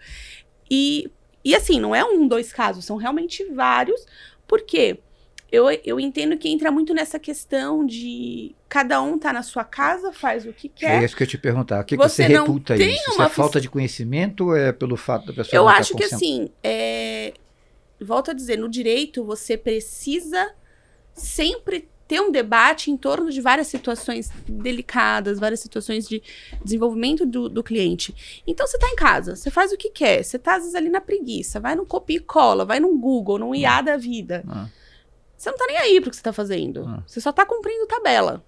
E assim, não é 1, 2 casos, são realmente vários, porque eu entendo que entra muito nessa questão de cada um tá na sua casa, faz o que quer. É isso que eu te perguntar. O que Você você não reputa tem isso? Isso uma é falta de conhecimento ou é pelo fato da pessoa Eu não estar acho que consciente? assim, volto a dizer, no direito você precisa sempre ter um debate em torno de várias situações delicadas, várias situações de desenvolvimento do cliente. Então você tá em casa, você faz o que quer, você tá às vezes ali na preguiça, vai no copia e cola, vai no Google, no IA da vida. Você não tá nem aí pro que você tá fazendo. Você só tá cumprindo tabela.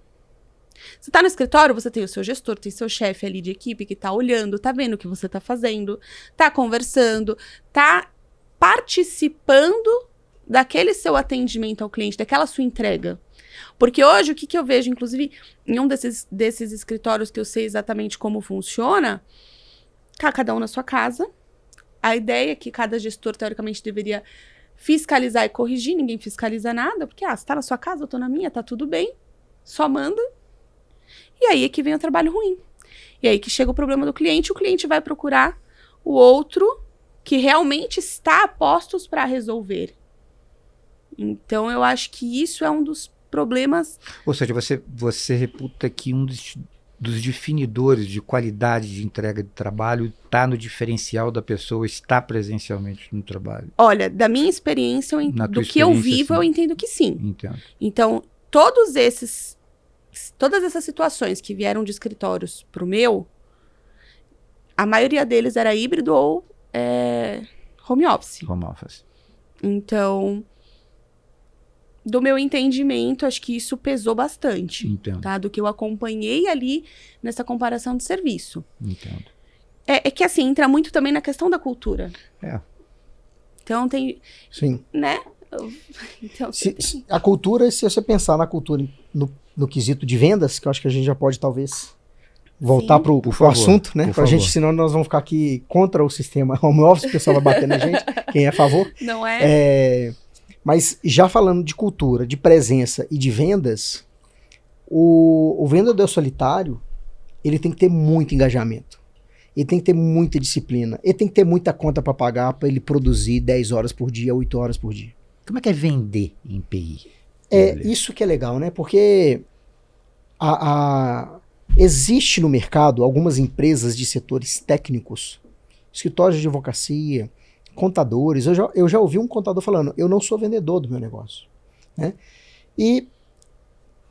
Você tá no escritório, você tem o seu gestor, tem seu chefe ali de equipe que tá olhando, tá vendo o que você tá fazendo, tá conversando, tá participando daquele seu atendimento ao cliente, daquela sua entrega. Porque hoje, o que eu vejo, inclusive, em um desses escritórios que eu sei exatamente como funciona, cada um na sua casa. A ideia é que cada gestor, teoricamente, deveria fiscalizar e corrigir, ninguém fiscaliza nada, porque, você tá na sua casa, eu tô na minha, tá tudo bem, só manda. E aí é que vem o trabalho ruim. E aí que chega o problema do cliente, o cliente vai procurar o outro que realmente está a postos para resolver. Então, eu acho que isso é um dos problemas. Ou seja, você reputa que um dos definidores de qualidade de entrega de trabalho está no diferencial da pessoa estar presencialmente no trabalho? Olha, da minha experiência, do que eu vivo, sim. eu entendo que sim. Entendo. Então, todas essas situações que vieram de escritórios para o meu, a maioria deles era híbrido ou home office. Home office. Então, do meu entendimento, acho que isso pesou bastante. Entendo. Tá? Do que eu acompanhei ali nessa comparação de serviço. Entendo. É que assim, entra muito também na questão da cultura. Então tem... Sim. Né? Então, A cultura, se você pensar na cultura no quesito de vendas, que eu acho que a gente já pode talvez voltar pro assunto, né? Pra gente, senão nós vamos ficar aqui contra o sistema home office, o pessoal vai bater na gente, quem é a favor. Não é? Mas já falando de cultura, de presença e de vendas, o vendedor solitário, ele tem que ter muito engajamento. Ele tem que ter muita disciplina. Ele tem que ter muita conta para pagar para ele produzir 10 horas por dia, 8 horas por dia. Como é que é vender em PI? Isso que é legal, né? Porque existe no mercado algumas empresas de setores técnicos, escritórios de advocacia, contadores. Eu já ouvi um contador falando, eu não sou vendedor do meu negócio. Né? E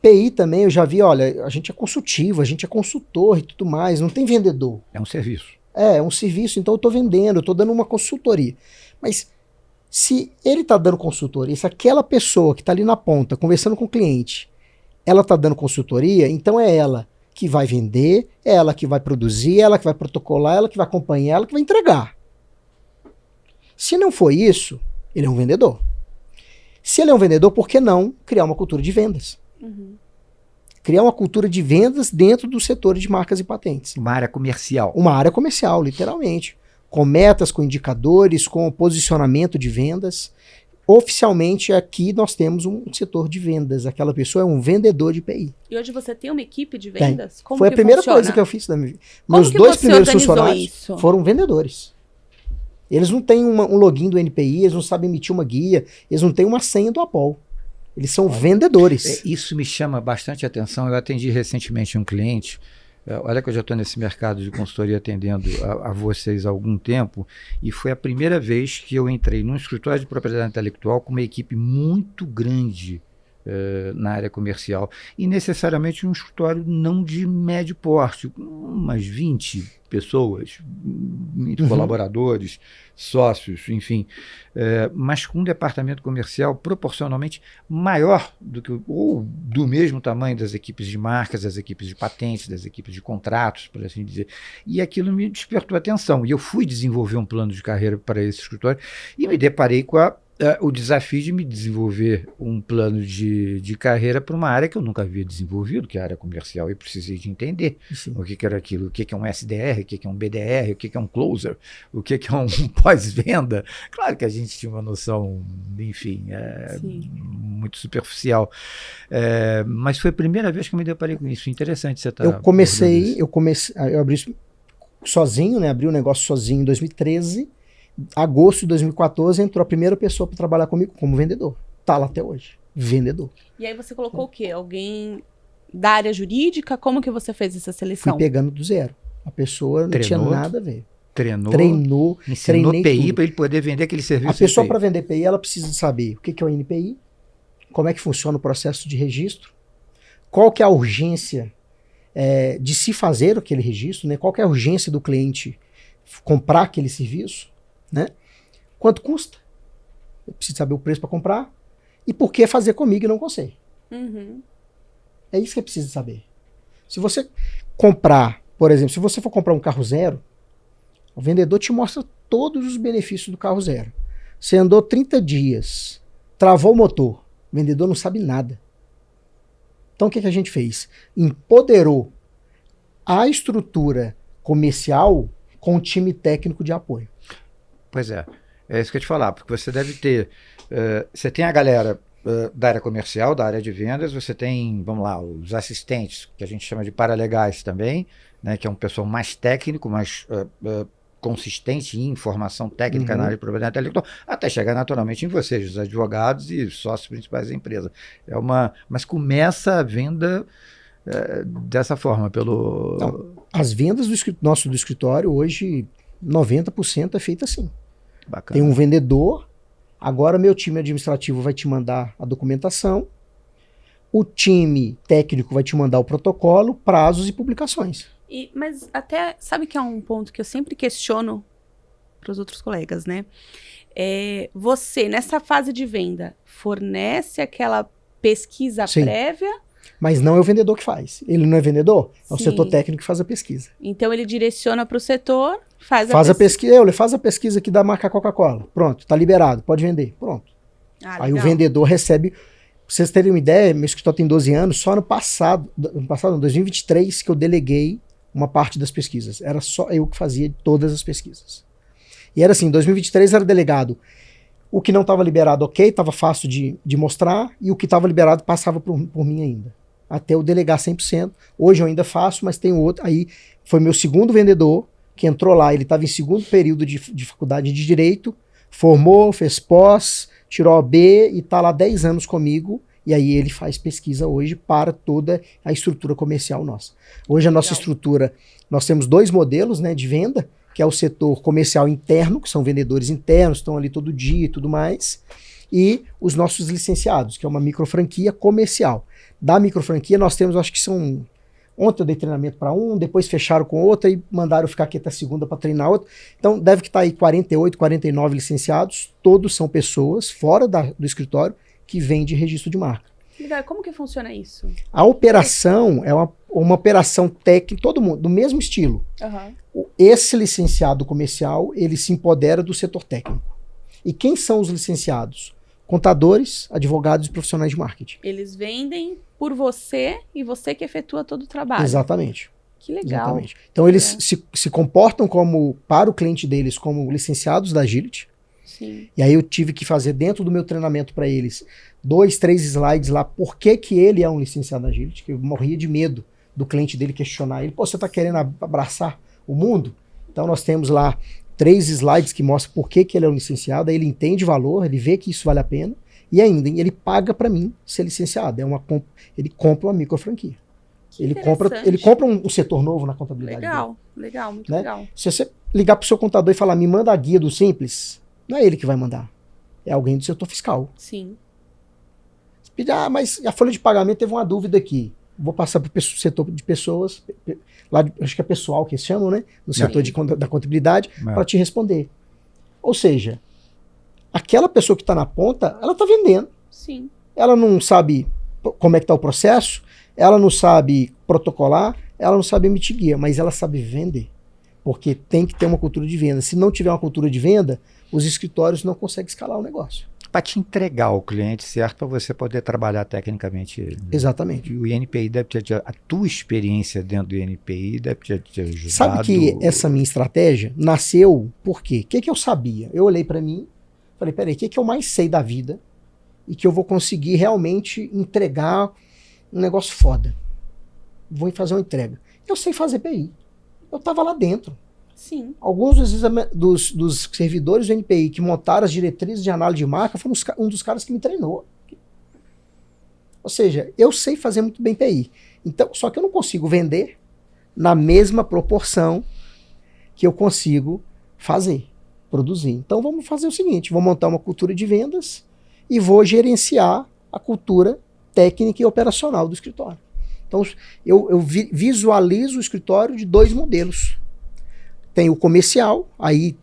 PI também, eu já vi, olha, a gente é consultivo, a gente é consultor e tudo mais, não tem vendedor. É um serviço. É um serviço, então eu estou vendendo, eu estou dando uma consultoria. Mas se ele está dando consultoria, se aquela pessoa que está ali na ponta, conversando com o cliente, ela está dando consultoria, então é ela que vai vender, é ela que vai produzir, é ela que vai protocolar, é ela que vai acompanhar, é ela que vai entregar. Se não for isso, ele é um vendedor. Se ele é um vendedor, por que não criar uma cultura de vendas? Criar uma cultura de vendas dentro do setor de marcas e patentes. Uma área comercial. Uma área comercial, literalmente. Com metas, com indicadores, com posicionamento de vendas. Oficialmente, aqui nós temos um setor de vendas. Aquela pessoa é um vendedor de PI. E hoje você tem uma equipe de vendas? Como Foi a primeira coisa que eu fiz da minha vida. Meus dois primeiros funcionários foram vendedores. Eles não têm um login do NPI, eles não sabem emitir uma guia, eles não têm uma senha do Apol. Eles são vendedores. Isso me chama bastante atenção. Eu atendi recentemente um cliente. Olha que eu já estou nesse mercado de consultoria atendendo a vocês há algum tempo, e foi a primeira vez que eu entrei num escritório de propriedade intelectual com uma equipe muito grande na área comercial, e necessariamente um escritório não de médio porte, umas 20 pessoas, colaboradores, sócios, enfim, mas com um departamento comercial proporcionalmente maior do que ou do mesmo tamanho das equipes de marcas, das equipes de patentes, das equipes de contratos, por assim dizer. E aquilo me despertou atenção. E eu fui desenvolver um plano de carreira para esse escritório e me deparei com o desafio de me desenvolver um plano de carreira para uma área que eu nunca havia desenvolvido, que é a área comercial, e precisei de entender o que era aquilo, o que é um SDR, o que é um BDR, o que é um closer, o que é um pós-venda. Claro que a gente tinha uma noção, enfim, muito superficial, mas foi a primeira vez que eu me deparei com isso. Interessante você estar... Eu abri sozinho, né? Abri o negócio sozinho em 2013. Agosto de 2014 entrou a primeira pessoa para trabalhar comigo como vendedor. Tá lá até hoje. Vendedor. E aí você colocou o quê? Alguém da área jurídica? Como que você fez essa seleção? Fui pegando do zero. A pessoa não tinha nada a ver. Treinou, ensinou PI para ele poder vender aquele serviço. A pessoa para vender PI, ela precisa saber o que é o NPI, como é que funciona o processo de registro, qual que é a urgência de se fazer aquele registro, né? Qual que é a urgência do cliente comprar aquele serviço, né? Quanto custa? Eu preciso saber o preço para comprar e por que fazer comigo e não com você. É isso que é preciso saber. Se você comprar, por exemplo, se você for comprar um carro zero, o vendedor te mostra todos os benefícios do carro zero. Você andou 30 dias, travou o motor, o vendedor não sabe nada. Então o que a gente fez? Empoderou a estrutura comercial com o time técnico de apoio. Pois é isso que eu ia te falar, porque você deve ter, você tem a galera da área comercial, da área de vendas, você tem, vamos lá, os assistentes, que a gente chama de paralegais também, né, que é um pessoal mais técnico, mais consistente em informação técnica na área de propriedade intelectual, até chegar naturalmente em vocês, os advogados e sócios principais da empresa. Mas começa a venda dessa forma, pelo... Não, as vendas do escritório hoje, 90% é feita assim. Bacana. Tem um vendedor, agora meu time administrativo vai te mandar a documentação, o time técnico vai te mandar o protocolo, prazos e publicações. Mas até, sabe que é um ponto que eu sempre questiono para os outros colegas, né? Você, nessa fase de venda, fornece aquela pesquisa prévia? Mas não é o vendedor que faz. Ele não é vendedor, é o setor técnico que faz a pesquisa. Então ele direciona para o setor, faz a pesquisa. Ele faz a pesquisa aqui da marca Coca-Cola. Pronto, tá liberado, pode vender. Pronto. Aí o vendedor recebe. Pra vocês terem uma ideia, meu escritório tem 12 anos, só no passado, em 2023, que eu deleguei uma parte das pesquisas. Era só eu que fazia todas as pesquisas. E era assim, em 2023 era delegado. O que não estava liberado, ok, estava fácil de mostrar, e o que estava liberado passava por mim ainda. Até eu delegar 100%. Hoje eu ainda faço, mas tem outro. Aí foi meu segundo vendedor que entrou lá. Ele estava em segundo período de faculdade de Direito, formou, fez pós, tirou OAB e está lá 10 anos comigo. E aí ele faz pesquisa hoje para toda a estrutura comercial nossa. Hoje a nossa estrutura, nós temos 2 modelos, né, de venda, que é o setor comercial interno, que são vendedores internos, estão ali todo dia e tudo mais, e os nossos licenciados, que é uma microfranquia comercial. Da microfranquia nós temos, acho que são... Ontem eu dei treinamento para um, depois fecharam com outra e mandaram ficar aqui até segunda para treinar outra. Então deve que estar aí 48, 49 licenciados, todos são pessoas fora do escritório que vende registro de marca. Como que funciona isso? A operação é uma operação técnica, todo mundo, do mesmo estilo. Esse licenciado comercial, ele se empodera do setor técnico. E quem são os licenciados? Contadores, advogados e profissionais de marketing. Eles vendem por você e você que efetua todo o trabalho. Exatamente. Que legal. Exatamente. Então eles se comportam para o cliente deles como licenciados da Agility. Sim. E aí eu tive que fazer dentro do meu treinamento para eles 2, 3 slides lá, por que ele é um licenciado da Agility, que eu morria de medo do cliente dele questionar ele. Pô, você está querendo abraçar o mundo? Então nós temos lá 3 slides que mostram por que ele é um licenciado, aí ele entende o valor, ele vê que isso vale a pena, e ainda ele paga para mim ser licenciado. Ele compra uma micro franquia. Ele compra um setor novo na contabilidade. Legal, muito né? legal. Se você ligar para o seu contador e falar, me manda a guia do Simples, não é ele que vai mandar. É alguém do setor fiscal. Sim. Você pede, mas a folha de pagamento teve uma dúvida aqui. Vou passar para o setor de pessoas, lá acho que é pessoal que eles chamam, né? No setor da contabilidade, para te responder. Ou seja, aquela pessoa que está na ponta, ela está vendendo. Sim. Ela não sabe como é que está o processo, ela não sabe protocolar, ela não sabe emitir guia, mas ela sabe vender. Porque tem que ter uma cultura de venda. Se não tiver uma cultura de venda, os escritórios não conseguem escalar o negócio. Para te entregar ao cliente certo, para você poder trabalhar tecnicamente ele. Exatamente. E o INPI deve ter, a tua experiência dentro do INPI deve ter te ajudado. Sabe que essa minha estratégia nasceu por quê? O que eu sabia? Eu olhei para mim, falei, peraí, o que eu mais sei da vida e que eu vou conseguir realmente entregar um negócio foda? Vou fazer uma entrega. Eu sei fazer PI. Eu estava lá dentro. Sim. Alguns dos servidores do NPI que montaram as diretrizes de análise de marca foram um dos caras que me treinou. Ou seja, eu sei fazer muito bem PI. Então, só que eu não consigo vender na mesma proporção que eu consigo produzir. Então vamos fazer o seguinte, vou montar uma cultura de vendas e vou gerenciar a cultura técnica e operacional do escritório. Então eu visualizo o escritório de 2 modelos. Tem o comercial, aí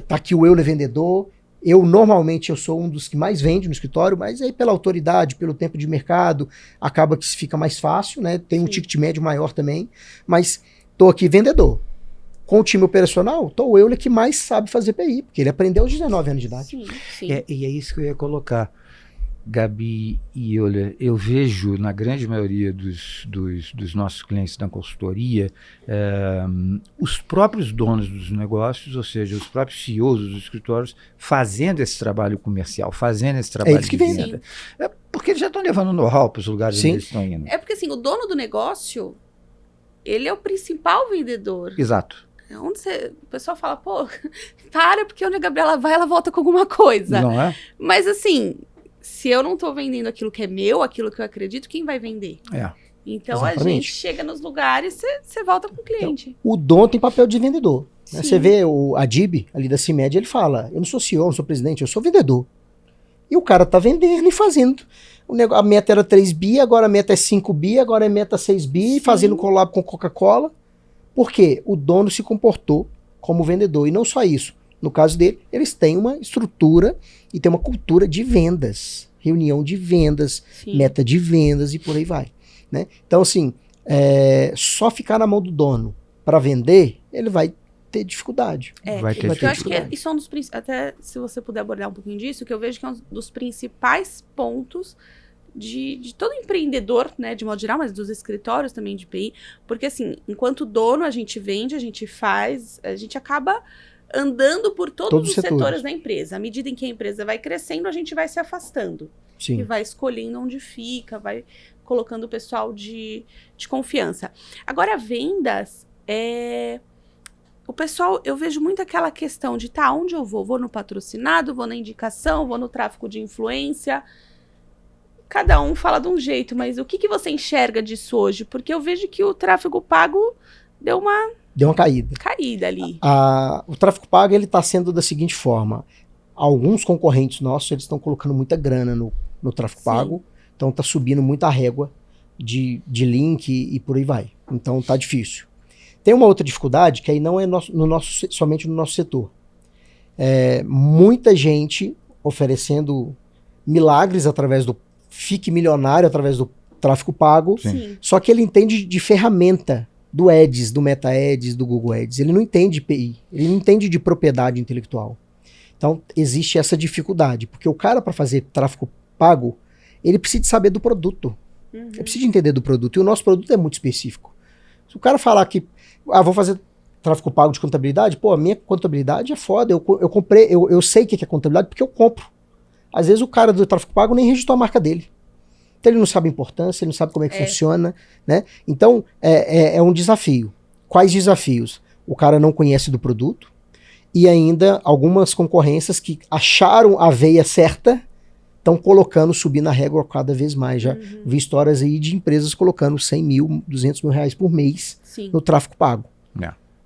tá aqui o Euler vendedor. Normalmente eu sou um dos que mais vende no escritório, mas aí pela autoridade, pelo tempo de mercado, acaba que fica mais fácil, né? Tem um ticket médio maior também, mas tô aqui vendedor. Com o time operacional, tô o Euler que mais sabe fazer PI, porque ele aprendeu aos 19 anos de idade. Sim. E é isso que eu ia colocar. Gabi e Euler, eu vejo na grande maioria dos nossos clientes da consultoria, os próprios donos dos negócios, ou seja, os próprios CEOs dos escritórios, fazendo esse trabalho comercial, fazendo esse trabalho de venda. Porque eles já estão levando know-how para os lugares onde eles estão indo. É porque assim, o dono do negócio, ele é o principal vendedor. Exato. Onde o pessoal fala, pô, para, porque onde a Gabriela vai, ela volta com alguma coisa. Não é? Mas assim, se eu não tô vendendo aquilo que é meu, aquilo que eu acredito, quem vai vender? Então exatamente. A gente chega nos lugares, você volta com o cliente. Então, o dono tem papel de vendedor. Né? Você vê o Adib, ali da CIMED, ele fala, eu não sou CEO, não sou presidente, eu sou vendedor. E o cara tá vendendo e fazendo. A meta era 3 bi, agora a meta é 5 bi, agora a meta é 6 bi, fazendo collab com Coca-Cola. Por quê? O dono se comportou como vendedor. E não só isso. No caso dele, eles têm uma estrutura e tem uma cultura de vendas. Reunião de vendas, meta de vendas e por aí vai. Né? Então, assim, só ficar na mão do dono para vender, ele vai ter dificuldade. Vai ter eu acho que isso é um dos principais, até se você puder abordar um pouquinho disso, que eu vejo que é um dos principais pontos de todo empreendedor, né, de modo geral, mas dos escritórios também de PI, porque assim, enquanto dono a gente vende, a gente faz, a gente acaba andando por todos os setores da empresa. À medida em que a empresa vai crescendo, a gente vai se afastando. Sim. E vai escolhendo onde fica, vai colocando o pessoal de confiança. Agora, vendas, o pessoal, eu vejo muito aquela questão de, onde eu vou? Vou no patrocinado, vou na indicação, vou no tráfego de influência. Cada um fala de um jeito, mas o que você enxerga disso hoje? Porque eu vejo que o tráfego pago deu uma caída. Caída ali. O tráfego pago, ele está sendo da seguinte forma. Alguns concorrentes nossos, eles estão colocando muita grana no tráfego pago. Então está subindo muita régua de link e por aí vai. Então está difícil. Tem uma outra dificuldade que aí não é somente no nosso setor. Muita gente oferecendo milagres através do Fique Milionário, através do tráfego pago. Sim. Só que ele entende de ferramenta do Ads, do Meta Ads, do Google Ads. Ele não entende de PI, ele não entende de propriedade intelectual. Então, existe essa dificuldade, porque o cara, para fazer tráfego pago, ele precisa saber do produto. Ele precisa entender do produto, e o nosso produto é muito específico. Se o cara falar que, vou fazer tráfego pago de contabilidade, a minha contabilidade é foda, eu sei o que é contabilidade porque eu compro. Às vezes o cara do tráfego pago nem registrou a marca dele. Então ele não sabe a importância, ele não sabe como é que funciona, né? Então, é um desafio. Quais desafios? O cara não conhece do produto, E ainda algumas concorrências que acharam a veia certa estão colocando, subindo a régua cada vez mais. Já vi histórias aí de empresas colocando 100 mil, 200 mil reais por mês no tráfego pago.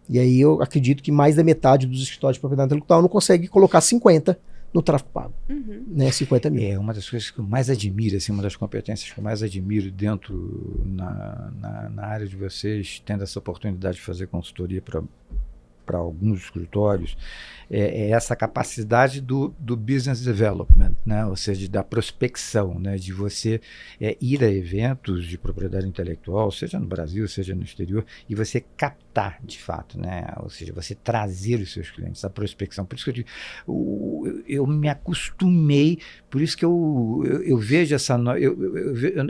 E aí eu acredito que mais da metade dos escritórios de propriedade intelectual não consegue colocar 50 no tráfego pago, né, 50 mil. É uma das coisas que eu mais admiro, assim, uma das competências que eu mais admiro dentro na área de vocês, tendo essa oportunidade de fazer consultoria para alguns escritórios, é essa capacidade do business development, né? Ou seja, da prospecção, né? De você ir a eventos de propriedade intelectual, seja no Brasil, seja no exterior, e você captar de fato, né? Ou seja, você trazer os seus clientes, a prospecção. Por isso que eu digo, eu me acostumei, por isso que eu vejo essa...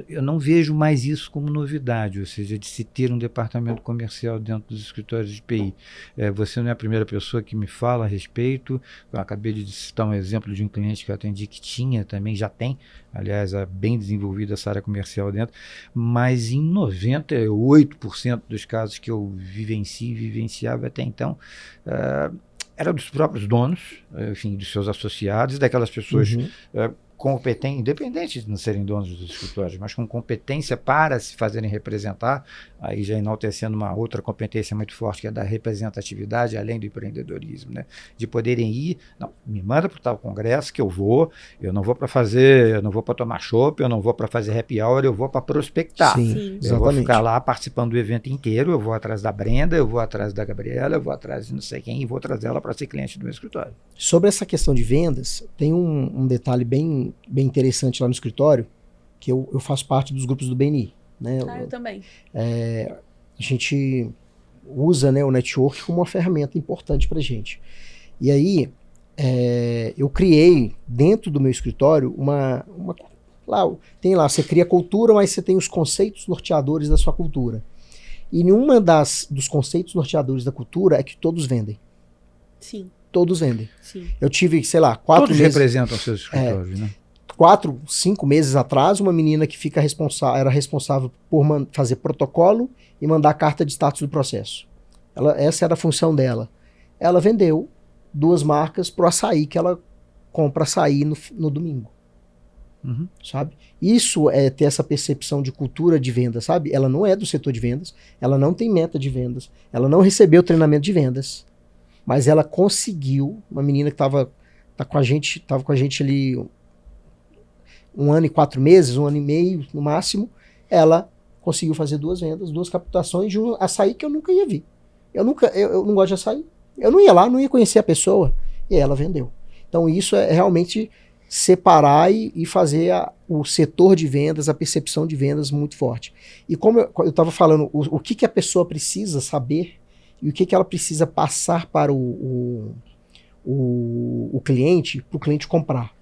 Eu não vejo mais isso como novidade, ou seja, de se ter um departamento comercial dentro dos escritórios de PI. Você não é a primeira pessoa que me fala a respeito. Eu acabei de citar um exemplo de um cliente que eu atendi que tinha também, já tem, aliás, bem desenvolvida essa área comercial dentro, mas em 98% dos casos que eu vivenciava até então, era dos próprios donos, enfim, dos seus associados, daquelas pessoas competentes, independente de não serem donos dos escritórios, mas com competência para se fazerem representar, aí já enaltecendo uma outra competência muito forte, que é da representatividade, além do empreendedorismo, né? De poderem ir, não, me manda para o tal congresso que eu não vou para fazer, eu não vou para tomar chopp, eu não vou para fazer happy hour, eu vou para prospectar. Sim, eu vou ficar lá participando do evento inteiro, eu vou atrás da Brenda, eu vou atrás da Gabriela, eu vou atrás de não sei quem e vou trazer ela para ser cliente do meu escritório. Sobre essa questão de vendas, tem um detalhe bem interessante lá no escritório, que eu faço parte dos grupos do BNI. Né? Eu também. A gente usa, né, o network como uma ferramenta importante para a gente. E aí, eu criei dentro do meu escritório você cria cultura, mas você tem os conceitos norteadores da sua cultura. E nenhuma dos conceitos norteadores da cultura é que todos vendem. Sim. Todos vendem. Sim. Eu tive, sei lá, 4 meses... Todos representam seus escritórios, né? 4, 5 meses atrás, uma menina que era responsável por fazer protocolo e mandar a carta de status do processo. Essa era a função dela. Ela vendeu 2 marcas pro açaí, que ela compra açaí no domingo. Sabe? Isso é ter essa percepção de cultura de venda, sabe? Ela não é do setor de vendas, ela não tem meta de vendas, ela não recebeu treinamento de vendas, mas ela conseguiu, uma menina que estava com a gente ali 1 ano e 4 meses, 1 ano e meio no máximo, ela conseguiu fazer 2 vendas, 2 captações de um açaí que eu nunca ia ver. Eu não gosto de açaí. Eu não ia lá, não ia conhecer a pessoa. E ela vendeu. Então isso é realmente separar e fazer o setor de vendas, a percepção de vendas muito forte. E como eu estava falando, o que a pessoa precisa saber e o que ela precisa passar para o cliente, para o cliente comprar.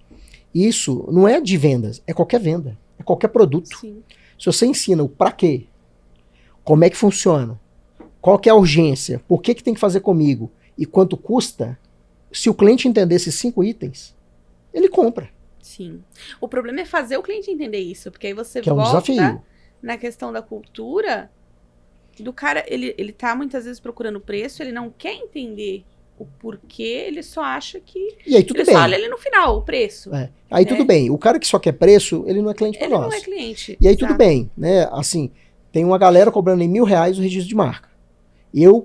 Isso não é de vendas, é qualquer venda, é qualquer produto. Sim. Se você ensina o para quê, como é que funciona, qual que é a urgência, por que tem que fazer comigo e quanto custa, se o cliente entender esses 5 itens, ele compra. Sim. O problema é fazer o cliente entender isso, porque aí você que volta é um desafio. Na questão da cultura do cara, ele tá muitas vezes procurando preço, ele não quer entender o porquê, ele só acha que... E aí tudo ele bem. só olha ali no final, o preço. Aí tudo bem. O cara que só quer preço, ele não é cliente para nós. Ele não é cliente. E aí tudo bem, né? Assim, tem uma galera cobrando em R$1.000 o registro de marca.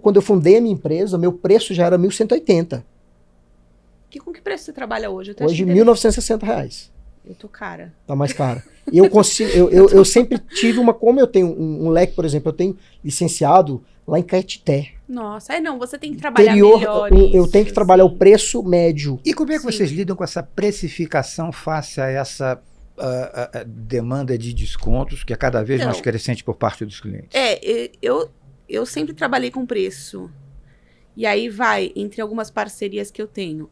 Quando eu fundei a minha empresa, meu preço já era R$1.180. Com que preço você trabalha hoje? Hoje, R$1.960. Eu tô cara. Tá mais caro. E eu sempre tive como eu tenho um leque, por exemplo, eu tenho licenciado lá em Caetité. Nossa, não, você tem que trabalhar melhor eu tenho que trabalhar o preço médio. E como é que vocês lidam com essa precificação face a essa a demanda de descontos, que é cada vez mais crescente por parte dos clientes? Eu sempre trabalhei com preço. E aí vai, entre algumas parcerias que eu tenho,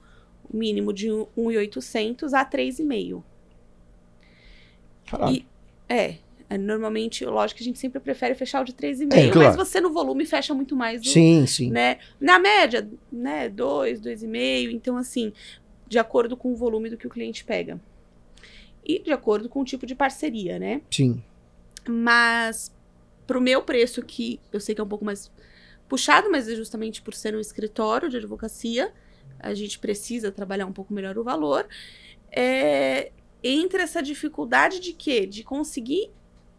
o mínimo de 1.800 a 3.500. Caralho. Normalmente, lógico que a gente sempre prefere fechar o de 3,5, claro. mas você no volume fecha muito mais. Sim. Né? Na média, né, 2,5. Então, assim, de acordo com o volume do que o cliente pega. E de acordo com o tipo de parceria, né? Sim. Mas, pro meu preço, que eu sei que é um pouco mais puxado, mas é justamente por ser um escritório de advocacia, a gente precisa trabalhar um pouco melhor o valor, entra essa dificuldade de quê? De conseguir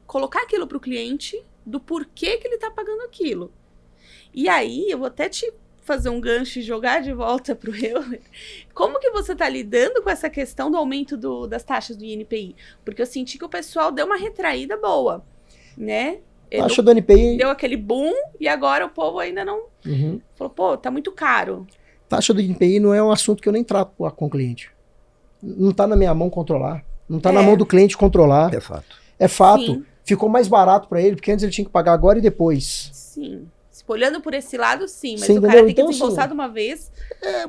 colocar aquilo para o cliente, do porquê que ele está pagando aquilo. E aí, eu vou até te fazer um gancho e jogar de volta para o Euler. Como que você está lidando com essa questão do aumento das taxas do INPI? Porque eu senti que o pessoal deu uma retraída boa, né? Taxa do INPI... Deu aquele boom e agora o povo ainda não... Falou, pô, tá muito caro. Taxa do INPI não é um assunto que eu nem trato com o cliente. Não está na minha mão controlar. Não está na mão do cliente controlar. É fato. É fato. Sim. Ficou mais barato para ele, porque antes ele tinha que pagar agora e depois. Sim. Olhando por esse lado, sim. Mas Sim, o cara entendeu? tem que Então, desembolsar assim, de uma vez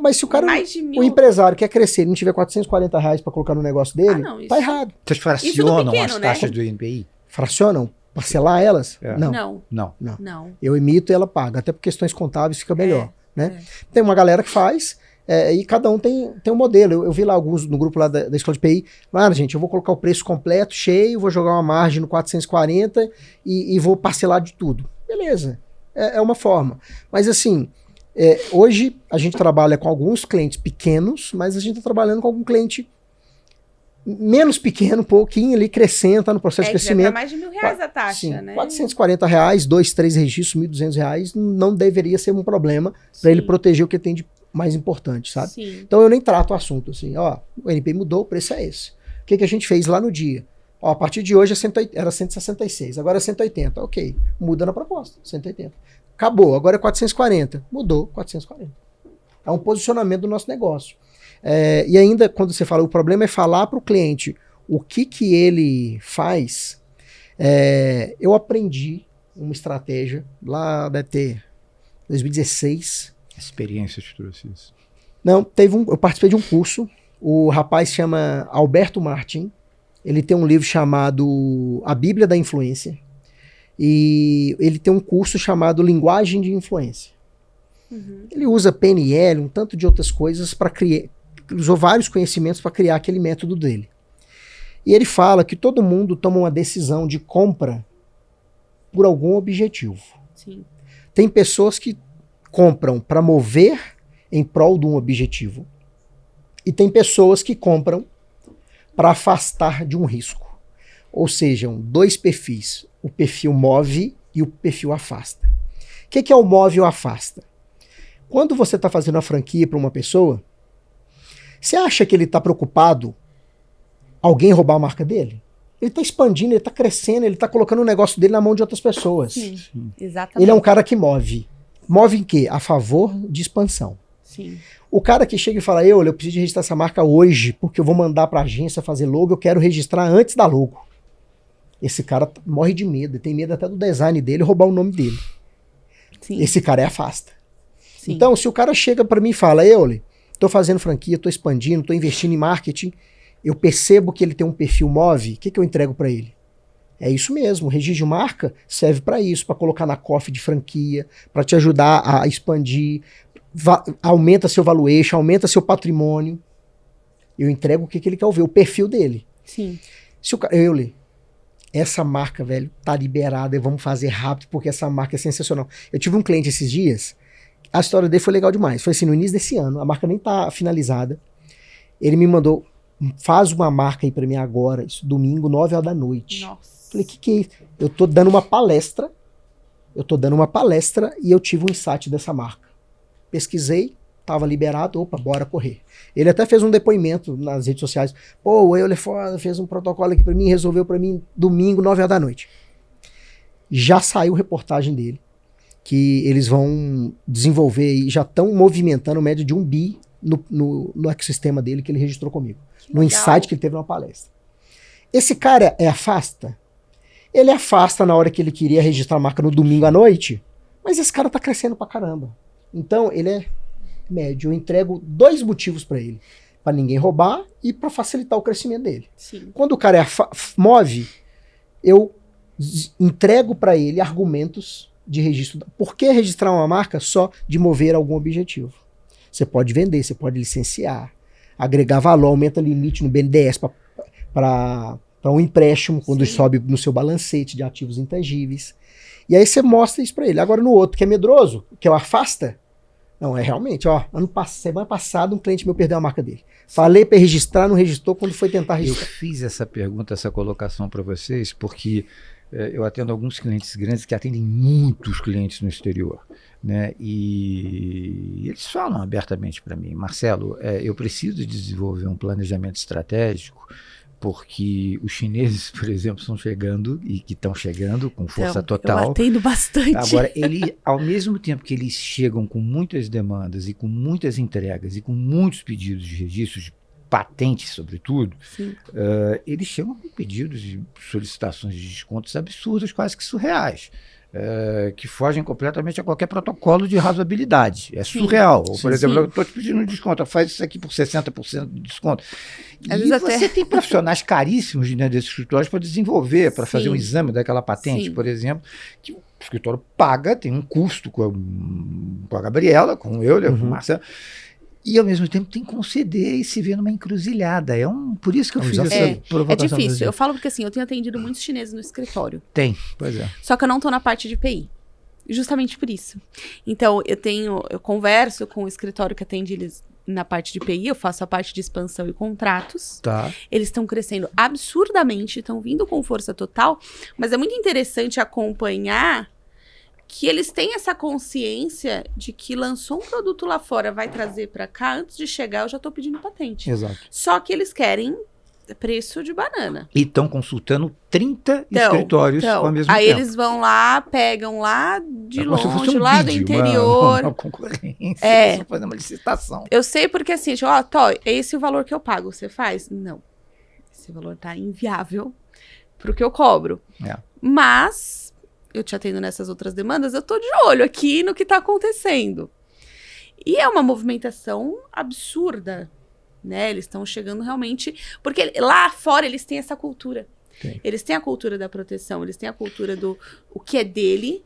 mas se o cara, mais de 1.000... o empresário quer crescer, ele não tiver R$440 para colocar no negócio dele, não, isso... tá errado. Vocês fracionam pequeno, as né? taxas do INPI? Fracionam? Parcelar elas? É. Não. Não. Eu emito e ela paga. Até por questões contábeis fica melhor. Né? É. Tem uma galera que faz, e cada um tem um modelo. Eu vi lá alguns no grupo lá da Escola de PI. Gente, eu vou colocar o preço completo, cheio, vou jogar uma margem no 440 e vou parcelar de tudo. Beleza. É uma forma. Mas assim, hoje a gente trabalha com alguns clientes pequenos, mas a gente está trabalhando com algum cliente menos pequeno, um pouquinho ali, crescendo, tá no processo de crescimento. Mais de R$1.000 a taxa, sim, né? R$440, 2, 3 registros, R$1.200, não deveria ser um problema para ele proteger o que tem de mais importante, sabe? Sim. Então eu nem trato o assunto assim, o NPI mudou, o preço é esse. O que a gente fez lá no dia? A partir de hoje era 166, agora é 180, ok. Muda na proposta, 180. Acabou, agora é 440. Mudou, 440. É um posicionamento do nosso negócio. E ainda, quando você fala, o problema é falar para o cliente o que ele faz. Eu aprendi uma estratégia, lá deve ter 2016. Experiência te trouxe isso? Não, eu participei de um curso, o rapaz chama Alberto Martin, ele tem um livro chamado A Bíblia da Influência, e ele tem um curso chamado Linguagem de Influência. Ele usa PNL, um tanto de outras coisas para criar, usou vários conhecimentos para criar aquele método dele. E ele fala que todo mundo toma uma decisão de compra por algum objetivo. Sim. Tem pessoas que compram para mover em prol de um objetivo. E tem pessoas que compram para afastar de um risco. Ou seja, dois perfis. O perfil move e o perfil afasta. O que é o move ou afasta? Quando você está fazendo a franquia para uma pessoa, você acha que ele está preocupado alguém roubar a marca dele? Ele está expandindo, ele está crescendo, ele está colocando o negócio dele na mão de outras pessoas. Sim, exatamente. Ele é um cara que move. Move em quê? A favor de expansão. Sim. O cara que chega e fala, eu preciso registrar essa marca hoje, porque eu vou mandar para a agência fazer logo, eu quero registrar antes da logo. Esse cara morre de medo, tem medo até do design dele roubar o nome dele. Sim. Esse cara afasta. Sim. Então, se o cara chega para mim e fala, tô fazendo franquia, tô expandindo, tô investindo em marketing, eu percebo que ele tem um perfil move, o que eu entrego para ele? É isso mesmo, o registro de marca serve para isso, para colocar na cofre de franquia, para te ajudar a expandir, aumenta seu valuation, aumenta seu patrimônio. Eu entrego o que ele quer ver, o perfil dele. Sim. Se o cara, essa marca, velho, tá liberada, vamos fazer rápido, porque essa marca é sensacional. Eu tive um cliente esses dias, a história dele foi legal demais. Foi assim, no início desse ano, a marca nem tá finalizada. Ele me mandou, faz uma marca aí pra mim agora, isso, domingo, 9h da noite. Nossa. Falei, que é isso? Eu tô dando uma palestra e eu tive um insight dessa marca. Pesquisei, tava liberado, opa, bora correr. Ele até fez um depoimento nas redes sociais. Pô, o Euler foda, fez um protocolo aqui pra mim, resolveu pra mim domingo, 9h da noite. Já saiu reportagem dele, que eles vão desenvolver e já estão movimentando média de 1 bi no ecossistema dele que ele registrou comigo. No insight que ele teve numa palestra. Esse cara afasta? Ele afasta na hora que ele queria registrar a marca no domingo à noite, mas esse cara tá crescendo pra caramba. Então, ele é médio. Eu entrego 2 motivos para ele. Para ninguém roubar e para facilitar o crescimento dele. Sim. Quando o cara move, eu entrego para ele argumentos de registro. Por que registrar uma marca só de mover algum objetivo? Você pode vender, você pode licenciar, agregar valor, aumenta limite no BNDES para um empréstimo, quando sobe no seu balancete de ativos intangíveis. E aí você mostra isso para ele. Agora no outro, que é medroso, que é o afasta, Não, é realmente, ó, semana passada um cliente meu perdeu a marca dele. Falei para registrar, não registrou quando foi tentar registrar. Eu fiz essa pergunta, essa colocação para vocês, porque eu atendo alguns clientes grandes que atendem muitos clientes no exterior, né? E eles falam abertamente para mim, Marcelo, eu preciso desenvolver um planejamento estratégico, porque os chineses, por exemplo, estão chegando e que estão chegando com força total. Eu atendo bastante. Agora, ao mesmo tempo que eles chegam com muitas demandas e com muitas entregas e com muitos pedidos de registros, de patentes, sobretudo, eles chegam com pedidos de solicitações de descontos absurdos, quase que surreais. Que fogem completamente a qualquer protocolo de razoabilidade. É surreal. Por exemplo, eu estou te pedindo um desconto, faz isso aqui por 60% de desconto. E você tem profissionais caríssimos dentro desses escritórios para desenvolver, para fazer um exame daquela patente, por exemplo, que o escritório paga, tem um custo com a Gabriela, com o Euler, com o Marcelo, e ao mesmo tempo tem que conceder e se ver numa encruzilhada. Por isso que eu fiz essa provocação. É difícil. Eu falo porque assim, eu tenho atendido muitos chineses no escritório. Pois é. Só que eu não estou na parte de PI. Justamente por isso. Então, eu converso com o escritório que atende eles na parte de PI, eu faço a parte de expansão e contratos. Tá. Eles estão crescendo absurdamente, estão vindo com força total, mas é muito interessante acompanhar que eles têm essa consciência de que lançou um produto lá fora, vai trazer para cá, antes de chegar eu já estou pedindo patente. Exato. Só que eles querem preço de banana. E estão consultando 30 escritórios ao mesmo tempo. Aí eles vão lá, pegam lá de longe, lá do interior. Uma concorrência, eles vão fazer uma licitação. Eu sei porque assim, é esse o valor que eu pago, você faz? Não. Esse valor tá inviável pro que eu cobro. Mas eu te atendo nessas outras demandas, eu tô de olho aqui no que tá acontecendo. E é uma movimentação absurda, né? Eles estão chegando realmente... Porque lá fora eles têm essa cultura. Eles têm a cultura da proteção, eles têm a cultura do o que é dele,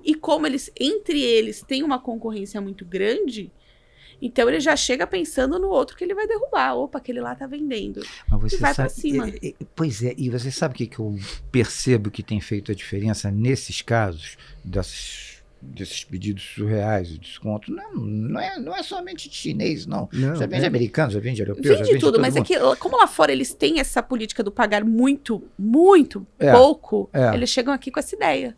e como entre eles têm uma concorrência muito grande, então ele já chega pensando no outro que ele vai derrubar. Opa, aquele lá tá vendendo. Mas você e vai sabe, pra cima. Pois é, e você sabe o que eu percebo que tem feito a diferença nesses casos, desses pedidos surreais de desconto? Não é somente de chinês, não. Já vem de americanos, já vem de europeus, vem de tudo, mas é que como lá fora eles têm essa política do pagar muito, muito pouco, eles chegam aqui com essa ideia.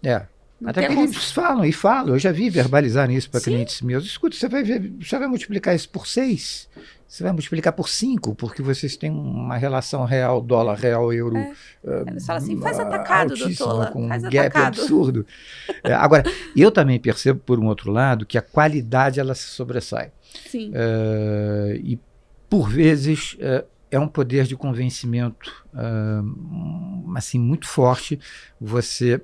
Até que eles falam, eu já vi verbalizar isso para clientes meus. Escuta, você vai multiplicar isso por 6, você vai multiplicar por 5, porque vocês têm uma relação real, dólar, real, euro. Eles falam assim, faz atacado, doutor, com faz um gap atacado. absurdo. Agora, eu também percebo, por um outro lado, que a qualidade ela se sobressai. Sim. E, por vezes, é um poder de convencimento assim, muito forte, você,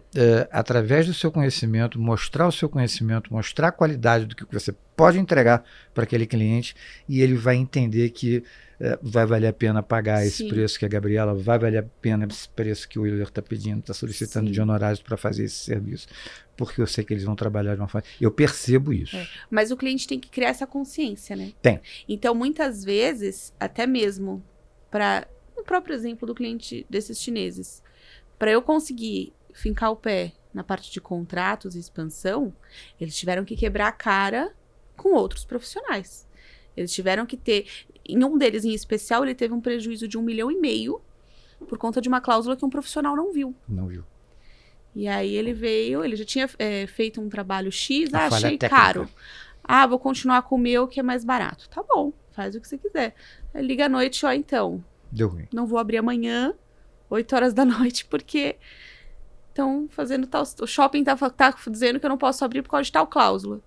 através do seu conhecimento, mostrar o seu conhecimento, mostrar a qualidade do que você pode entregar para aquele cliente, e ele vai entender que vai valer a pena pagar esse preço que a Gabriela, vai valer a pena esse preço que o Euler está pedindo, está solicitando de honorários para fazer esse serviço, porque eu sei que eles vão trabalhar de uma forma... Eu percebo isso. Mas o cliente tem que criar essa consciência, né? Tem. Então, muitas vezes, até mesmo para o próprio exemplo do cliente desses chineses, para eu conseguir fincar o pé na parte de contratos e expansão, eles tiveram que quebrar a cara com outros profissionais. Eles tiveram que ter... Em um deles, em especial, ele teve um prejuízo de 1,5 milhão por conta de uma cláusula que um profissional não viu. Não viu. E aí ele veio, ele já tinha feito um trabalho X, achei técnica. caro. Vou continuar com o meu, que é mais barato. Tá bom, faz o que você quiser. Aí liga à noite, então, deu ruim. Não vou abrir amanhã, 8 horas da noite, porque estão fazendo tal... O shopping tá dizendo que eu não posso abrir por causa de tal cláusula.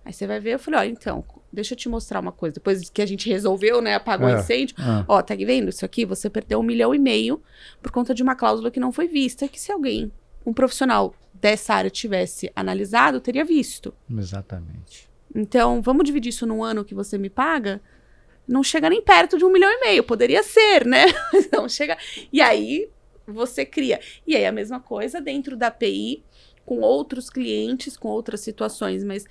Aí você vai ver, eu falei, então, deixa eu te mostrar uma coisa. Depois que a gente resolveu, né, apagou o incêndio. Tá vendo isso aqui? Você perdeu 1,5 milhão por conta de uma cláusula que não foi vista, que se alguém, um profissional dessa área tivesse analisado, teria visto. Exatamente. Então, vamos dividir isso num ano que você me paga? Não chega nem perto de 1,5 milhão. Poderia ser, né? Não chega. E aí, você cria. E aí, a mesma coisa dentro da API, com outros clientes, com outras situações. Mas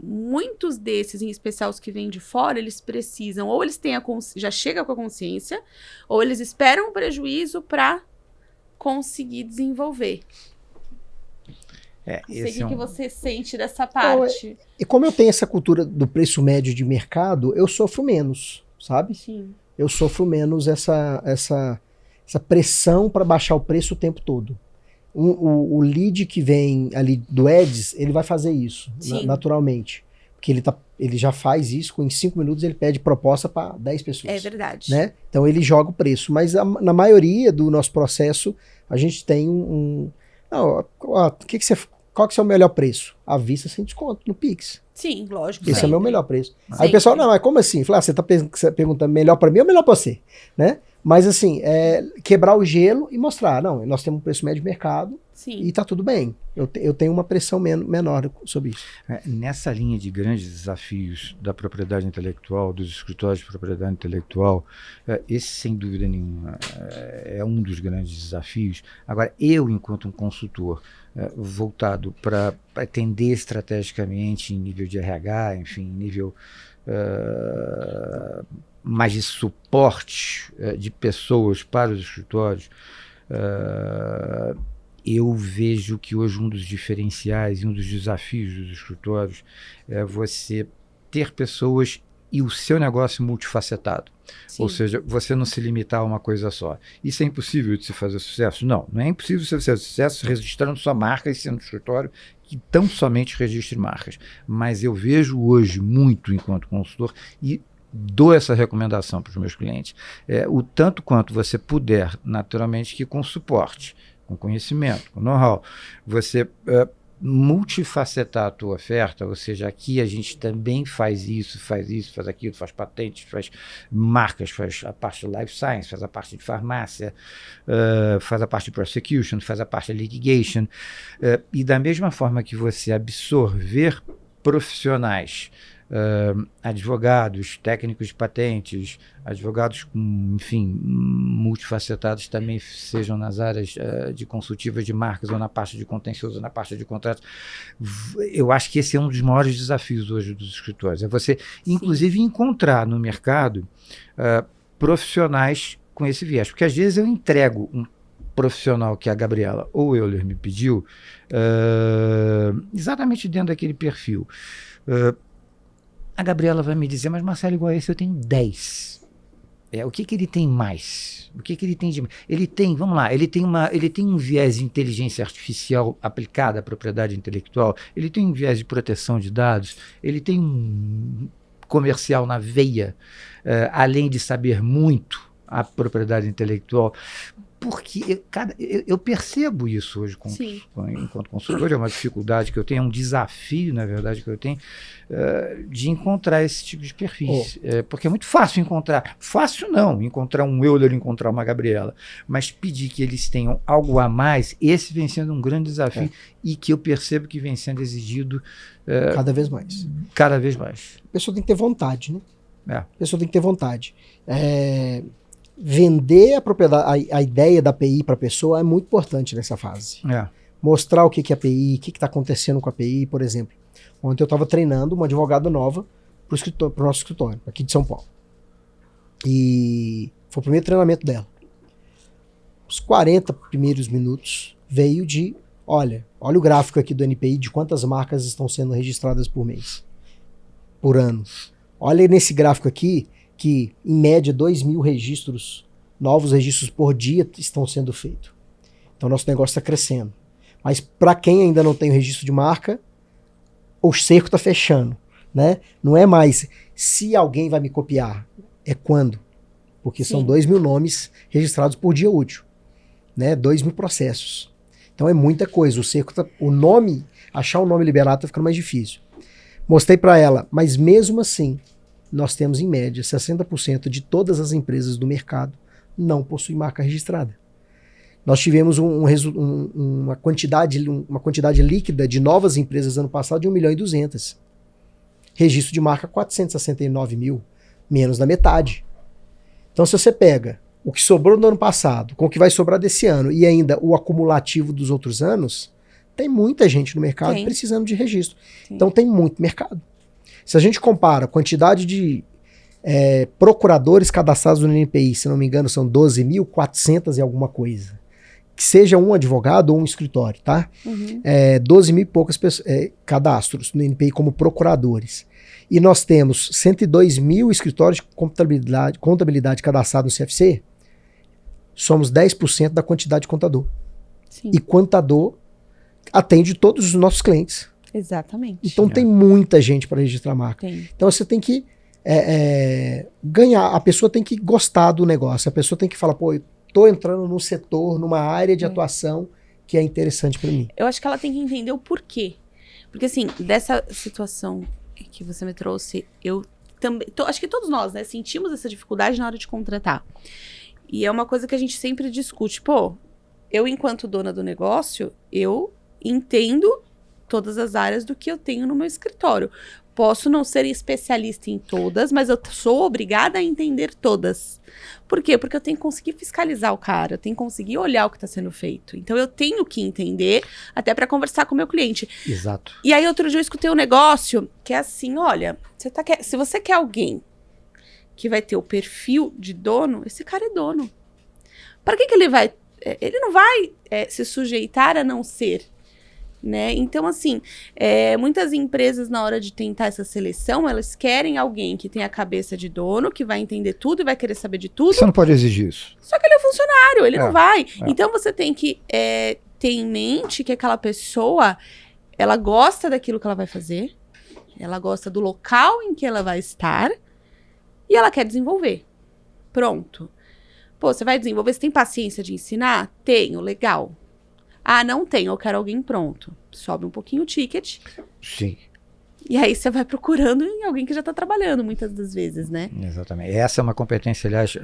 muitos desses, em especial os que vêm de fora, eles precisam, ou eles têm já chega com a consciência, ou eles esperam um prejuízo para conseguir desenvolver. Não sei o que você sente dessa parte. E como eu tenho essa cultura do preço médio de mercado, eu sofro menos, sabe? Sim. Eu sofro menos essa pressão para baixar o preço o tempo todo. O lead que vem ali do Ads, ele vai fazer isso, naturalmente. Porque ele já faz isso, em 5 minutos ele pede proposta para 10 pessoas. É verdade. Né? Então ele joga o preço. Mas na maioria do nosso processo, a gente tem qual que é o melhor preço? À vista sem desconto, no Pix. Sim, lógico. Esse é o meu melhor preço. Sempre. Aí o pessoal, não, mas como assim? Fala, você tá perguntando melhor para mim ou melhor para você? Né? Mas assim, quebrar o gelo e mostrar, não, nós temos um preço médio de mercado. Sim. E tá tudo bem. Eu tenho uma pressão menor sobre isso. Nessa linha de grandes desafios da propriedade intelectual, dos escritórios de propriedade intelectual, esse, sem dúvida nenhuma, é um dos grandes desafios. Agora, eu, enquanto um consultor voltado para atender estrategicamente em nível de RH, enfim, em nível mais de suporte de pessoas para os escritórios, eu vejo que hoje um dos diferenciais e um dos desafios dos escritórios é você ter pessoas e o seu negócio multifacetado. Sim. Ou seja, você não se limitar a uma coisa só. Isso é impossível de se fazer sucesso? Não é impossível você fazer sucesso registrando sua marca e sendo um escritório que tão somente registre marcas. Mas eu vejo hoje muito enquanto consultor e dou essa recomendação para os meus clientes. O tanto quanto você puder, naturalmente que com suporte, com conhecimento, com know-how, você multifacetar a tua oferta, ou seja, aqui a gente também faz isso, faz aquilo, faz patentes, faz marcas, faz a parte de life science, faz a parte de farmácia, faz a parte de prosecution, faz a parte de litigation, e da mesma forma que você absorver profissionais, advogados, técnicos de patentes, advogados com, enfim, multifacetados também, sejam nas áreas de consultivas de marcas ou na parte de contencioso, ou na parte de contratos. Eu acho que esse é um dos maiores desafios hoje dos escritórios, é você, inclusive, encontrar no mercado profissionais com esse viés, porque às vezes eu entrego um profissional que a Gabriela ou o Euler me pediu, exatamente dentro daquele perfil. A Gabriela vai me dizer, mas Marcelo, igual a esse eu tenho 10. O que ele tem mais? O que ele tem de mais? Ele tem, vamos lá, ele tem um viés de inteligência artificial aplicada à propriedade intelectual, ele tem um viés de proteção de dados, ele tem um comercial na veia, além de saber muito a propriedade intelectual. Porque eu percebo isso hoje enquanto consultor, é uma dificuldade que eu tenho, é um desafio, na verdade, que eu tenho, de encontrar esse tipo de perfis. Porque é muito fácil encontrar um Euler, encontrar uma Gabriela, mas pedir que eles tenham algo a mais, esse vem sendo um grande desafio e que eu percebo que vem sendo exigido cada vez mais. Cada vez mais. A pessoa tem que ter vontade, né? A pessoa tem que ter vontade. Vender a propriedade, a ideia da API para a pessoa é muito importante nessa fase. Mostrar o que é API, o que está acontecendo com a API, por exemplo. Ontem eu estava treinando uma advogada nova para o nosso escritório, aqui de São Paulo. E foi o primeiro treinamento dela. Os 40 primeiros minutos veio de, olha o gráfico aqui do NPI de quantas marcas estão sendo registradas por mês, por ano. Olha nesse gráfico aqui, que em média 2.000 novos registros por dia estão sendo feitos. Então nosso negócio está crescendo. Mas para quem ainda não tem o registro de marca, o cerco está fechando, né? Não é mais se alguém vai me copiar, é quando. Porque são 2.000 nomes registrados por dia útil, né? 2.000 processos. Então é muita coisa. O cerco achar o nome liberado está ficando mais difícil. Mostrei para ela, mas mesmo assim, nós temos em média 60% de todas as empresas do mercado não possuem marca registrada. Nós tivemos uma quantidade líquida de novas empresas ano passado de 1.200.000. Registro de marca 469.000, menos da metade. Então se você pega o que sobrou no ano passado com o que vai sobrar desse ano e ainda o acumulativo dos outros anos, tem muita gente no mercado precisando de registro. Então tem muito mercado. Se a gente compara a quantidade de procuradores cadastrados no NPI, se não me engano, são 12.400 e alguma coisa. que seja um advogado ou um escritório, tá? 12 mil e poucas cadastros no NPI como procuradores. E nós temos 102 mil escritórios de contabilidade cadastrados no CFC, somos 10% da quantidade de contador. Sim. E contador atende todos os nossos clientes. Exatamente. Então tem muita gente para registrar marca. Tem. Então você tem que ganhar, a pessoa tem que gostar do negócio, a pessoa tem que falar, pô, eu tô entrando num setor, numa área de atuação que é interessante para mim. Eu acho que ela tem que entender o porquê. Porque assim, dessa situação que você me trouxe, eu também, acho que todos nós, né, sentimos essa dificuldade na hora de contratar. E é uma coisa que a gente sempre discute. Pô, eu enquanto dona do negócio, eu entendo todas as áreas do que eu tenho no meu escritório. Posso não ser especialista em todas, mas eu sou obrigada a entender todas. Por quê? Porque eu tenho que conseguir fiscalizar o cara, eu tenho que conseguir olhar o que está sendo feito. Então eu tenho que entender, até para conversar com o meu cliente. Exato. E aí outro dia eu escutei um negócio que é assim, olha, se você quer alguém que vai ter o perfil de dono, esse cara é dono. Para que ele vai... Ele não vai se sujeitar a não ser... Né? Então, assim, muitas empresas, na hora de tentar essa seleção, elas querem alguém que tenha a cabeça de dono, que vai entender tudo e vai querer saber de tudo. Você não pode exigir isso. Só que ele é funcionário, ele não vai. Então, você tem que ter em mente que aquela pessoa, ela gosta daquilo que ela vai fazer, ela gosta do local em que ela vai estar e ela quer desenvolver. Pronto. Pô, você vai desenvolver, você tem paciência de ensinar? Tenho, legal. Ah, não tenho, eu quero alguém pronto. Sobe um pouquinho o ticket. Sim. E aí você vai procurando em alguém que já está trabalhando, muitas das vezes, né? Exatamente. Essa é uma competência, aliás,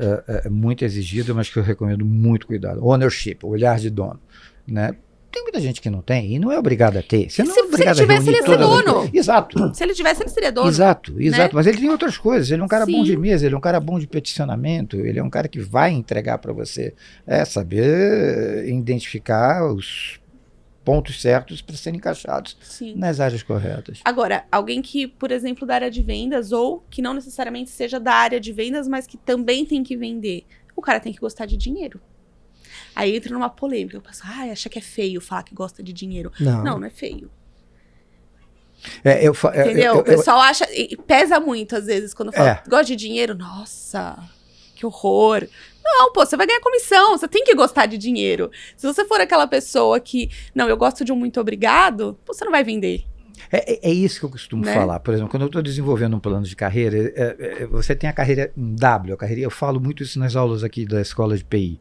muito exigida, mas que eu recomendo muito cuidado. Ownership, o olhar de dono, né? Tem muita gente que não tem e não é obrigado a ter. Você não é obrigado se ele tivesse, ele ia ser dono. Exato. Se ele tivesse, ele seria dono. Exato. Né? Mas ele tem outras coisas. Ele é um cara Sim. bom de mesa, ele é um cara bom de peticionamento, ele é um cara que vai entregar para você. Saber identificar os pontos certos para serem encaixados nas áreas corretas. Agora, alguém que, por exemplo, da área de vendas ou que não necessariamente seja da área de vendas, mas que também tem que vender, o cara tem que gostar de dinheiro. Aí entra numa polêmica, eu penso, acha que é feio falar que gosta de dinheiro. Não é feio. Entendeu? O pessoal acha, pesa muito às vezes quando fala, gosta de dinheiro, nossa, que horror. Não, pô, você vai ganhar comissão, você tem que gostar de dinheiro. Se você for aquela pessoa que, não, eu gosto de um muito obrigado, você não vai vender. É isso que eu costumo falar. Por exemplo, quando eu estou desenvolvendo um plano de carreira, você tem a carreira em W, eu falo muito isso nas aulas aqui da escola de PI.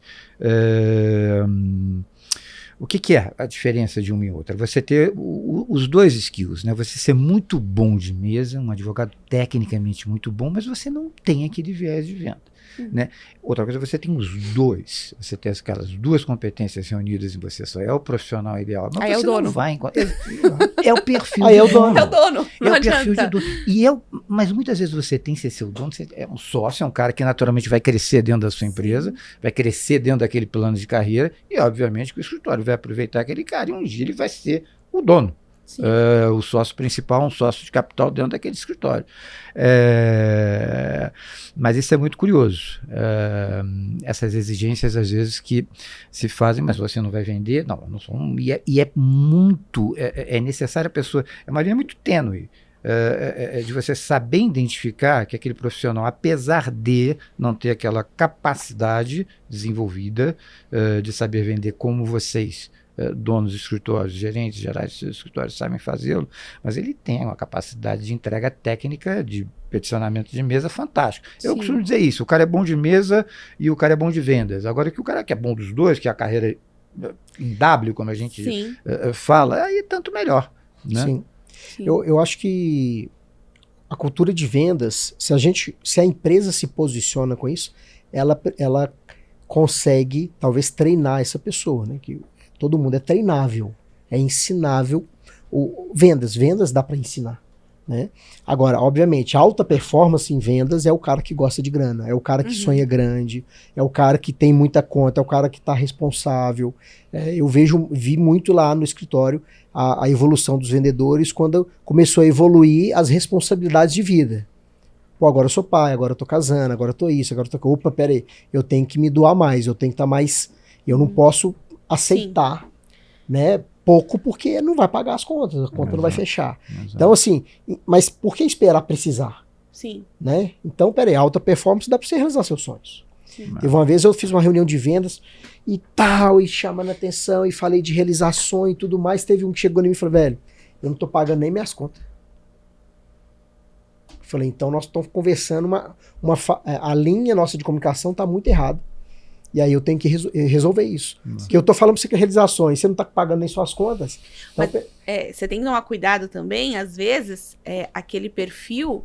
O que é a diferença de uma e outra? Você ter os dois skills, né? Você ser muito bom de mesa, um advogado tecnicamente muito bom, mas você não tem aquele viés de venda. Né? Outra coisa, você tem os dois. Você tem aquelas duas competências reunidas em você só. É o profissional ideal. Mas aí você é o dono. Não vai encontrar. É o perfil aí do é o dono. É o dono. É o perfil de dono. Mas muitas vezes você tem que ser seu dono. Você é um sócio, é um cara que naturalmente vai crescer dentro da sua empresa, vai crescer dentro daquele plano de carreira e, obviamente, que o escritório vai aproveitar aquele cara e um dia ele vai ser o dono. O sócio principal, um sócio de capital dentro daquele escritório. Mas isso é muito curioso. Essas exigências, às vezes, que se fazem, mas você não vai vender. Não sou e é muito... É necessário a pessoa... É uma linha muito tênue. De você saber identificar que aquele profissional, apesar de não ter aquela capacidade desenvolvida de saber vender como vocês, donos de escritórios, gerentes gerais de escritórios sabem fazê-lo, mas ele tem uma capacidade de entrega técnica, de peticionamento de mesa fantástica. Eu costumo dizer isso, o cara é bom de mesa e o cara é bom de vendas. Agora que o cara que é bom dos dois, que é a carreira em W, como a gente fala, aí tanto melhor. Né? Sim. Eu acho que a cultura de vendas, se a empresa se posiciona com isso, ela consegue talvez treinar essa pessoa, né? Que todo mundo é treinável, é ensinável. Vendas dá para ensinar, né? Agora, obviamente, alta performance em vendas é o cara que gosta de grana, é o cara que sonha grande, é o cara que tem muita conta, é o cara que está responsável. Eu vi muito lá no escritório a evolução dos vendedores quando começou a evoluir as responsabilidades de vida. Pô, agora eu sou pai, agora eu tô casando, agora eu tô isso, agora eu tô... Opa, peraí, eu tenho que me doar mais, eu tenho que estar mais... Eu não posso aceitar, né? Pouco porque não vai pagar as contas, a conta não vai fechar. Então, assim, mas por que esperar precisar? Sim. Né? Então, peraí, alta performance dá para você realizar seus sonhos. Sim. Teve uma vez eu fiz uma reunião de vendas e tal, e chamando a atenção, e falei de realização e tudo mais. Teve um que chegou em mim e falou, velho, eu não tô pagando nem minhas contas. Falei, então nós estamos conversando, a linha nossa de comunicação tá muito errada. E aí eu tenho que resolver isso. Porque eu tô falando pra você que é realizações, você não tá pagando nem suas contas. Então, mas você tem que tomar cuidado também, às vezes, aquele perfil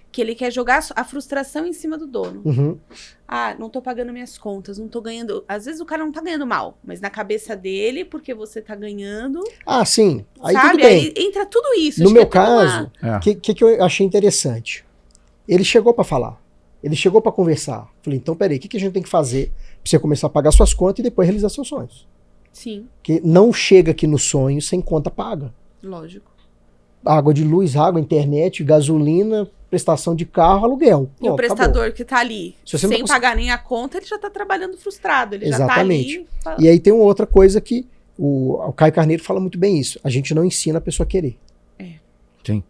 que ele quer jogar a frustração em cima do dono. Uhum. Ah, não tô pagando minhas contas, não tô ganhando. Às vezes o cara não tá ganhando mal, mas na cabeça dele, porque você tá ganhando. Ah, sim. Aí sabe? tudo bem. Aí entra tudo isso. No Acho meu que é caso, o que eu achei interessante? Ele chegou pra falar. Ele chegou pra conversar. Falei, então peraí, o que a gente tem que fazer pra você começar a pagar suas contas e depois realizar seus sonhos? Sim. Porque não chega aqui no sonho sem conta paga. Lógico. Água de luz, água, internet, gasolina, prestação de carro, aluguel. E o prestador que tá ali, sem pagar nem a conta, ele já tá trabalhando frustrado. Ele Exatamente. Já tá ali. E aí tem uma outra coisa que o Caio Carneiro fala muito bem isso. A gente não ensina a pessoa a querer. Sim.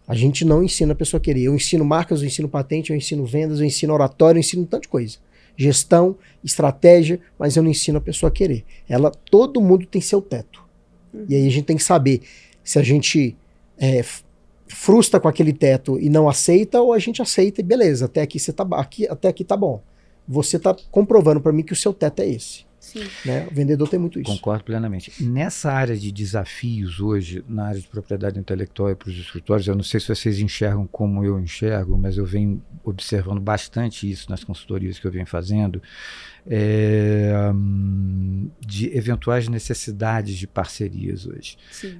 A gente não ensina a pessoa a querer. Eu ensino marcas, eu ensino patente, eu ensino vendas, eu ensino oratório, eu ensino um tanto de coisa. Gestão, estratégia, mas eu não ensino a pessoa a querer. Todo mundo tem seu teto. E aí a gente tem que saber se a gente frustra com aquele teto e não aceita, ou a gente aceita e beleza, até aqui até aqui tá bom. Você tá comprovando para mim que o seu teto é esse. Sim. Né? O vendedor tem muito isso. Concordo plenamente. Nessa área de desafios hoje, na área de propriedade intelectual e para os escritórios, eu não sei se vocês enxergam como eu enxergo, mas eu venho observando bastante isso nas consultorias que eu venho fazendo, de eventuais necessidades de parcerias hoje. Sim.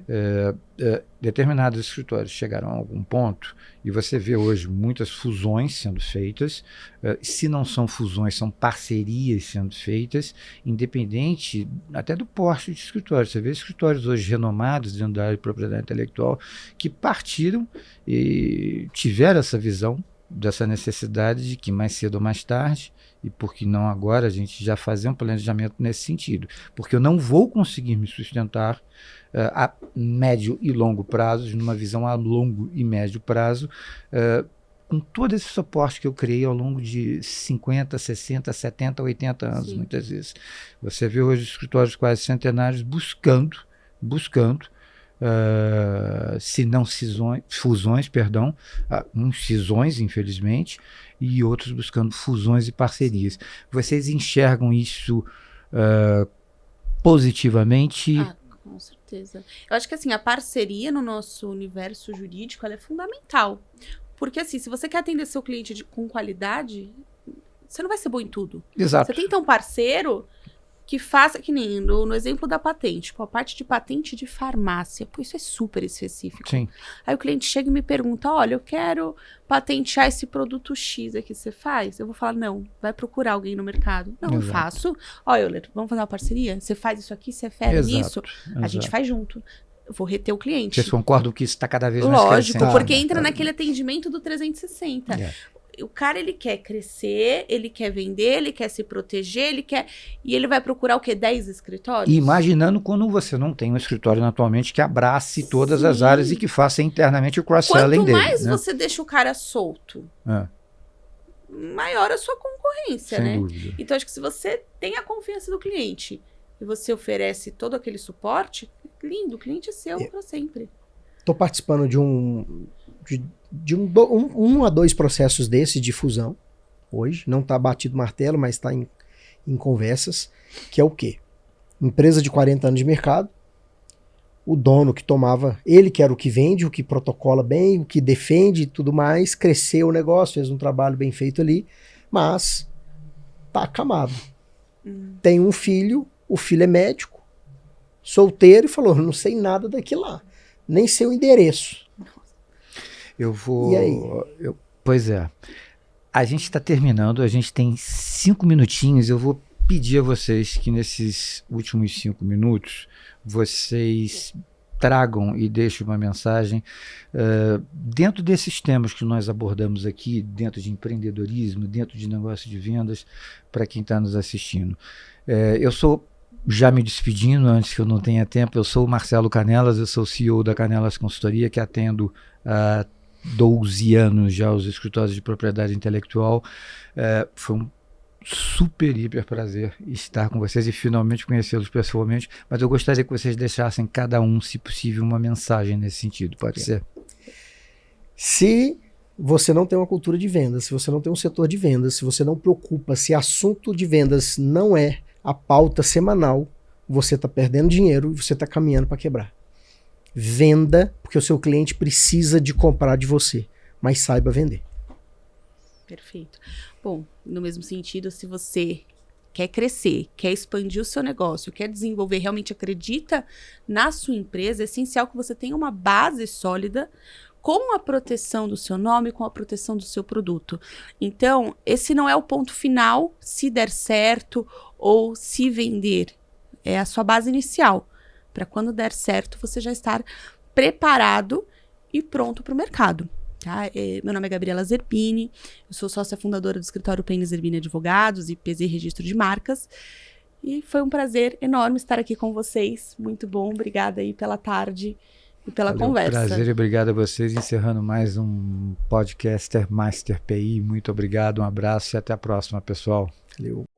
Determinados escritórios chegaram a algum ponto e você vê hoje muitas fusões sendo feitas, se não são fusões, são parcerias sendo feitas, independente até do porte de escritório. Você vê escritórios hoje renomados dentro da área de propriedade intelectual que partiram e tiveram essa visão dessa necessidade de que mais cedo ou mais tarde, e por que não agora, a gente já fazer um planejamento nesse sentido, porque eu não vou conseguir me sustentar a médio e longo prazos, numa visão a longo e médio prazo, com todo esse suporte que eu criei ao longo de 50, 60, 70, 80 anos. Sim. Muitas vezes. Você vê hoje escritórios quase centenários buscando, se não fusões, uns cisões, infelizmente, e outros buscando fusões e parcerias. Vocês enxergam isso positivamente? Com certeza. Eu acho que assim, a parceria no nosso universo jurídico ela é fundamental. Porque assim, se você quer atender seu cliente com qualidade, você não vai ser bom em tudo. Exato. Você tem que ter um parceiro que faça, que nem no exemplo da patente, a parte de patente de farmácia, isso é super específico. Sim. Aí o cliente chega e me pergunta, olha, eu quero patentear esse produto X aqui, você faz? Eu vou falar, não, vai procurar alguém no mercado. Não, eu faço. Olha, Euler, vamos fazer uma parceria? Você faz isso aqui, você é fera nisso? A gente faz junto. Eu vou reter o cliente. Vocês concordam que isso está cada vez mais crescendo? Lógico, porque entra né? naquele atendimento do 360. O cara, ele quer crescer, ele quer vender, ele quer se proteger, e ele vai procurar o quê? 10 escritórios? Imaginando quando você não tem um escritório atualmente que abrace todas as áreas e que faça internamente o cross-selling dele. Quanto mais você deixa o cara solto, maior a sua concorrência, Sem dúvida. Então, acho que se você tem a confiança do cliente e você oferece todo aquele suporte, lindo, o cliente é seu para sempre. Estou participando de um a dois processos desses de fusão hoje, não está batido martelo, mas está em conversas, que é o quê? Empresa de 40 anos de mercado, o dono que tomava, ele que era o que vende, o que protocola bem, o que defende e tudo mais, cresceu o negócio, fez um trabalho bem feito ali, mas tá acamado. Tem um filho, o filho é médico, solteiro, e falou, não sei nada daquilo lá, nem sei o endereço. Eu vou... E aí? Pois é. A gente está terminando, a gente tem 5 minutinhos. Eu vou pedir a vocês que nesses últimos 5 minutos vocês tragam e deixem uma mensagem dentro desses temas que nós abordamos aqui, dentro de empreendedorismo, dentro de negócio de vendas, para quem está nos assistindo. Eu sou já me despedindo, antes que eu não tenha tempo, eu sou o Marcelo Canelas, eu sou o CEO da Canelas Consultoria, que atendo há 12 anos já os escritórios de propriedade intelectual. Foi um super, hiper prazer estar com vocês e finalmente conhecê-los pessoalmente, mas eu gostaria que vocês deixassem cada um, se possível, uma mensagem nesse sentido, pode ser? Se você não tem uma cultura de vendas, se você não tem um setor de vendas, se você não preocupa, se assunto de vendas não é a pauta semanal, você está perdendo dinheiro e você está caminhando para quebrar. Venda, porque o seu cliente precisa de comprar de você, mas saiba vender. Perfeito. Bom, no mesmo sentido, se você quer crescer, quer expandir o seu negócio, quer desenvolver, realmente acredita na sua empresa, é essencial que você tenha uma base sólida com a proteção do seu nome, com a proteção do seu produto. Então, esse não é o ponto final, se der certo ou se vender. É a sua base inicial, para quando der certo, você já estar preparado e pronto para o mercado. Tá? Meu nome é Gabriela Zerbini, eu sou sócia fundadora do escritório Pennes Zerbini Advogados e PZ Registro de Marcas. E foi um prazer enorme estar aqui com vocês. Muito bom, obrigada aí pela tarde e pela conversa. Prazer e obrigado a vocês. Encerrando mais um Podcaster Master PI. Muito obrigado, um abraço e até a próxima, pessoal. Valeu.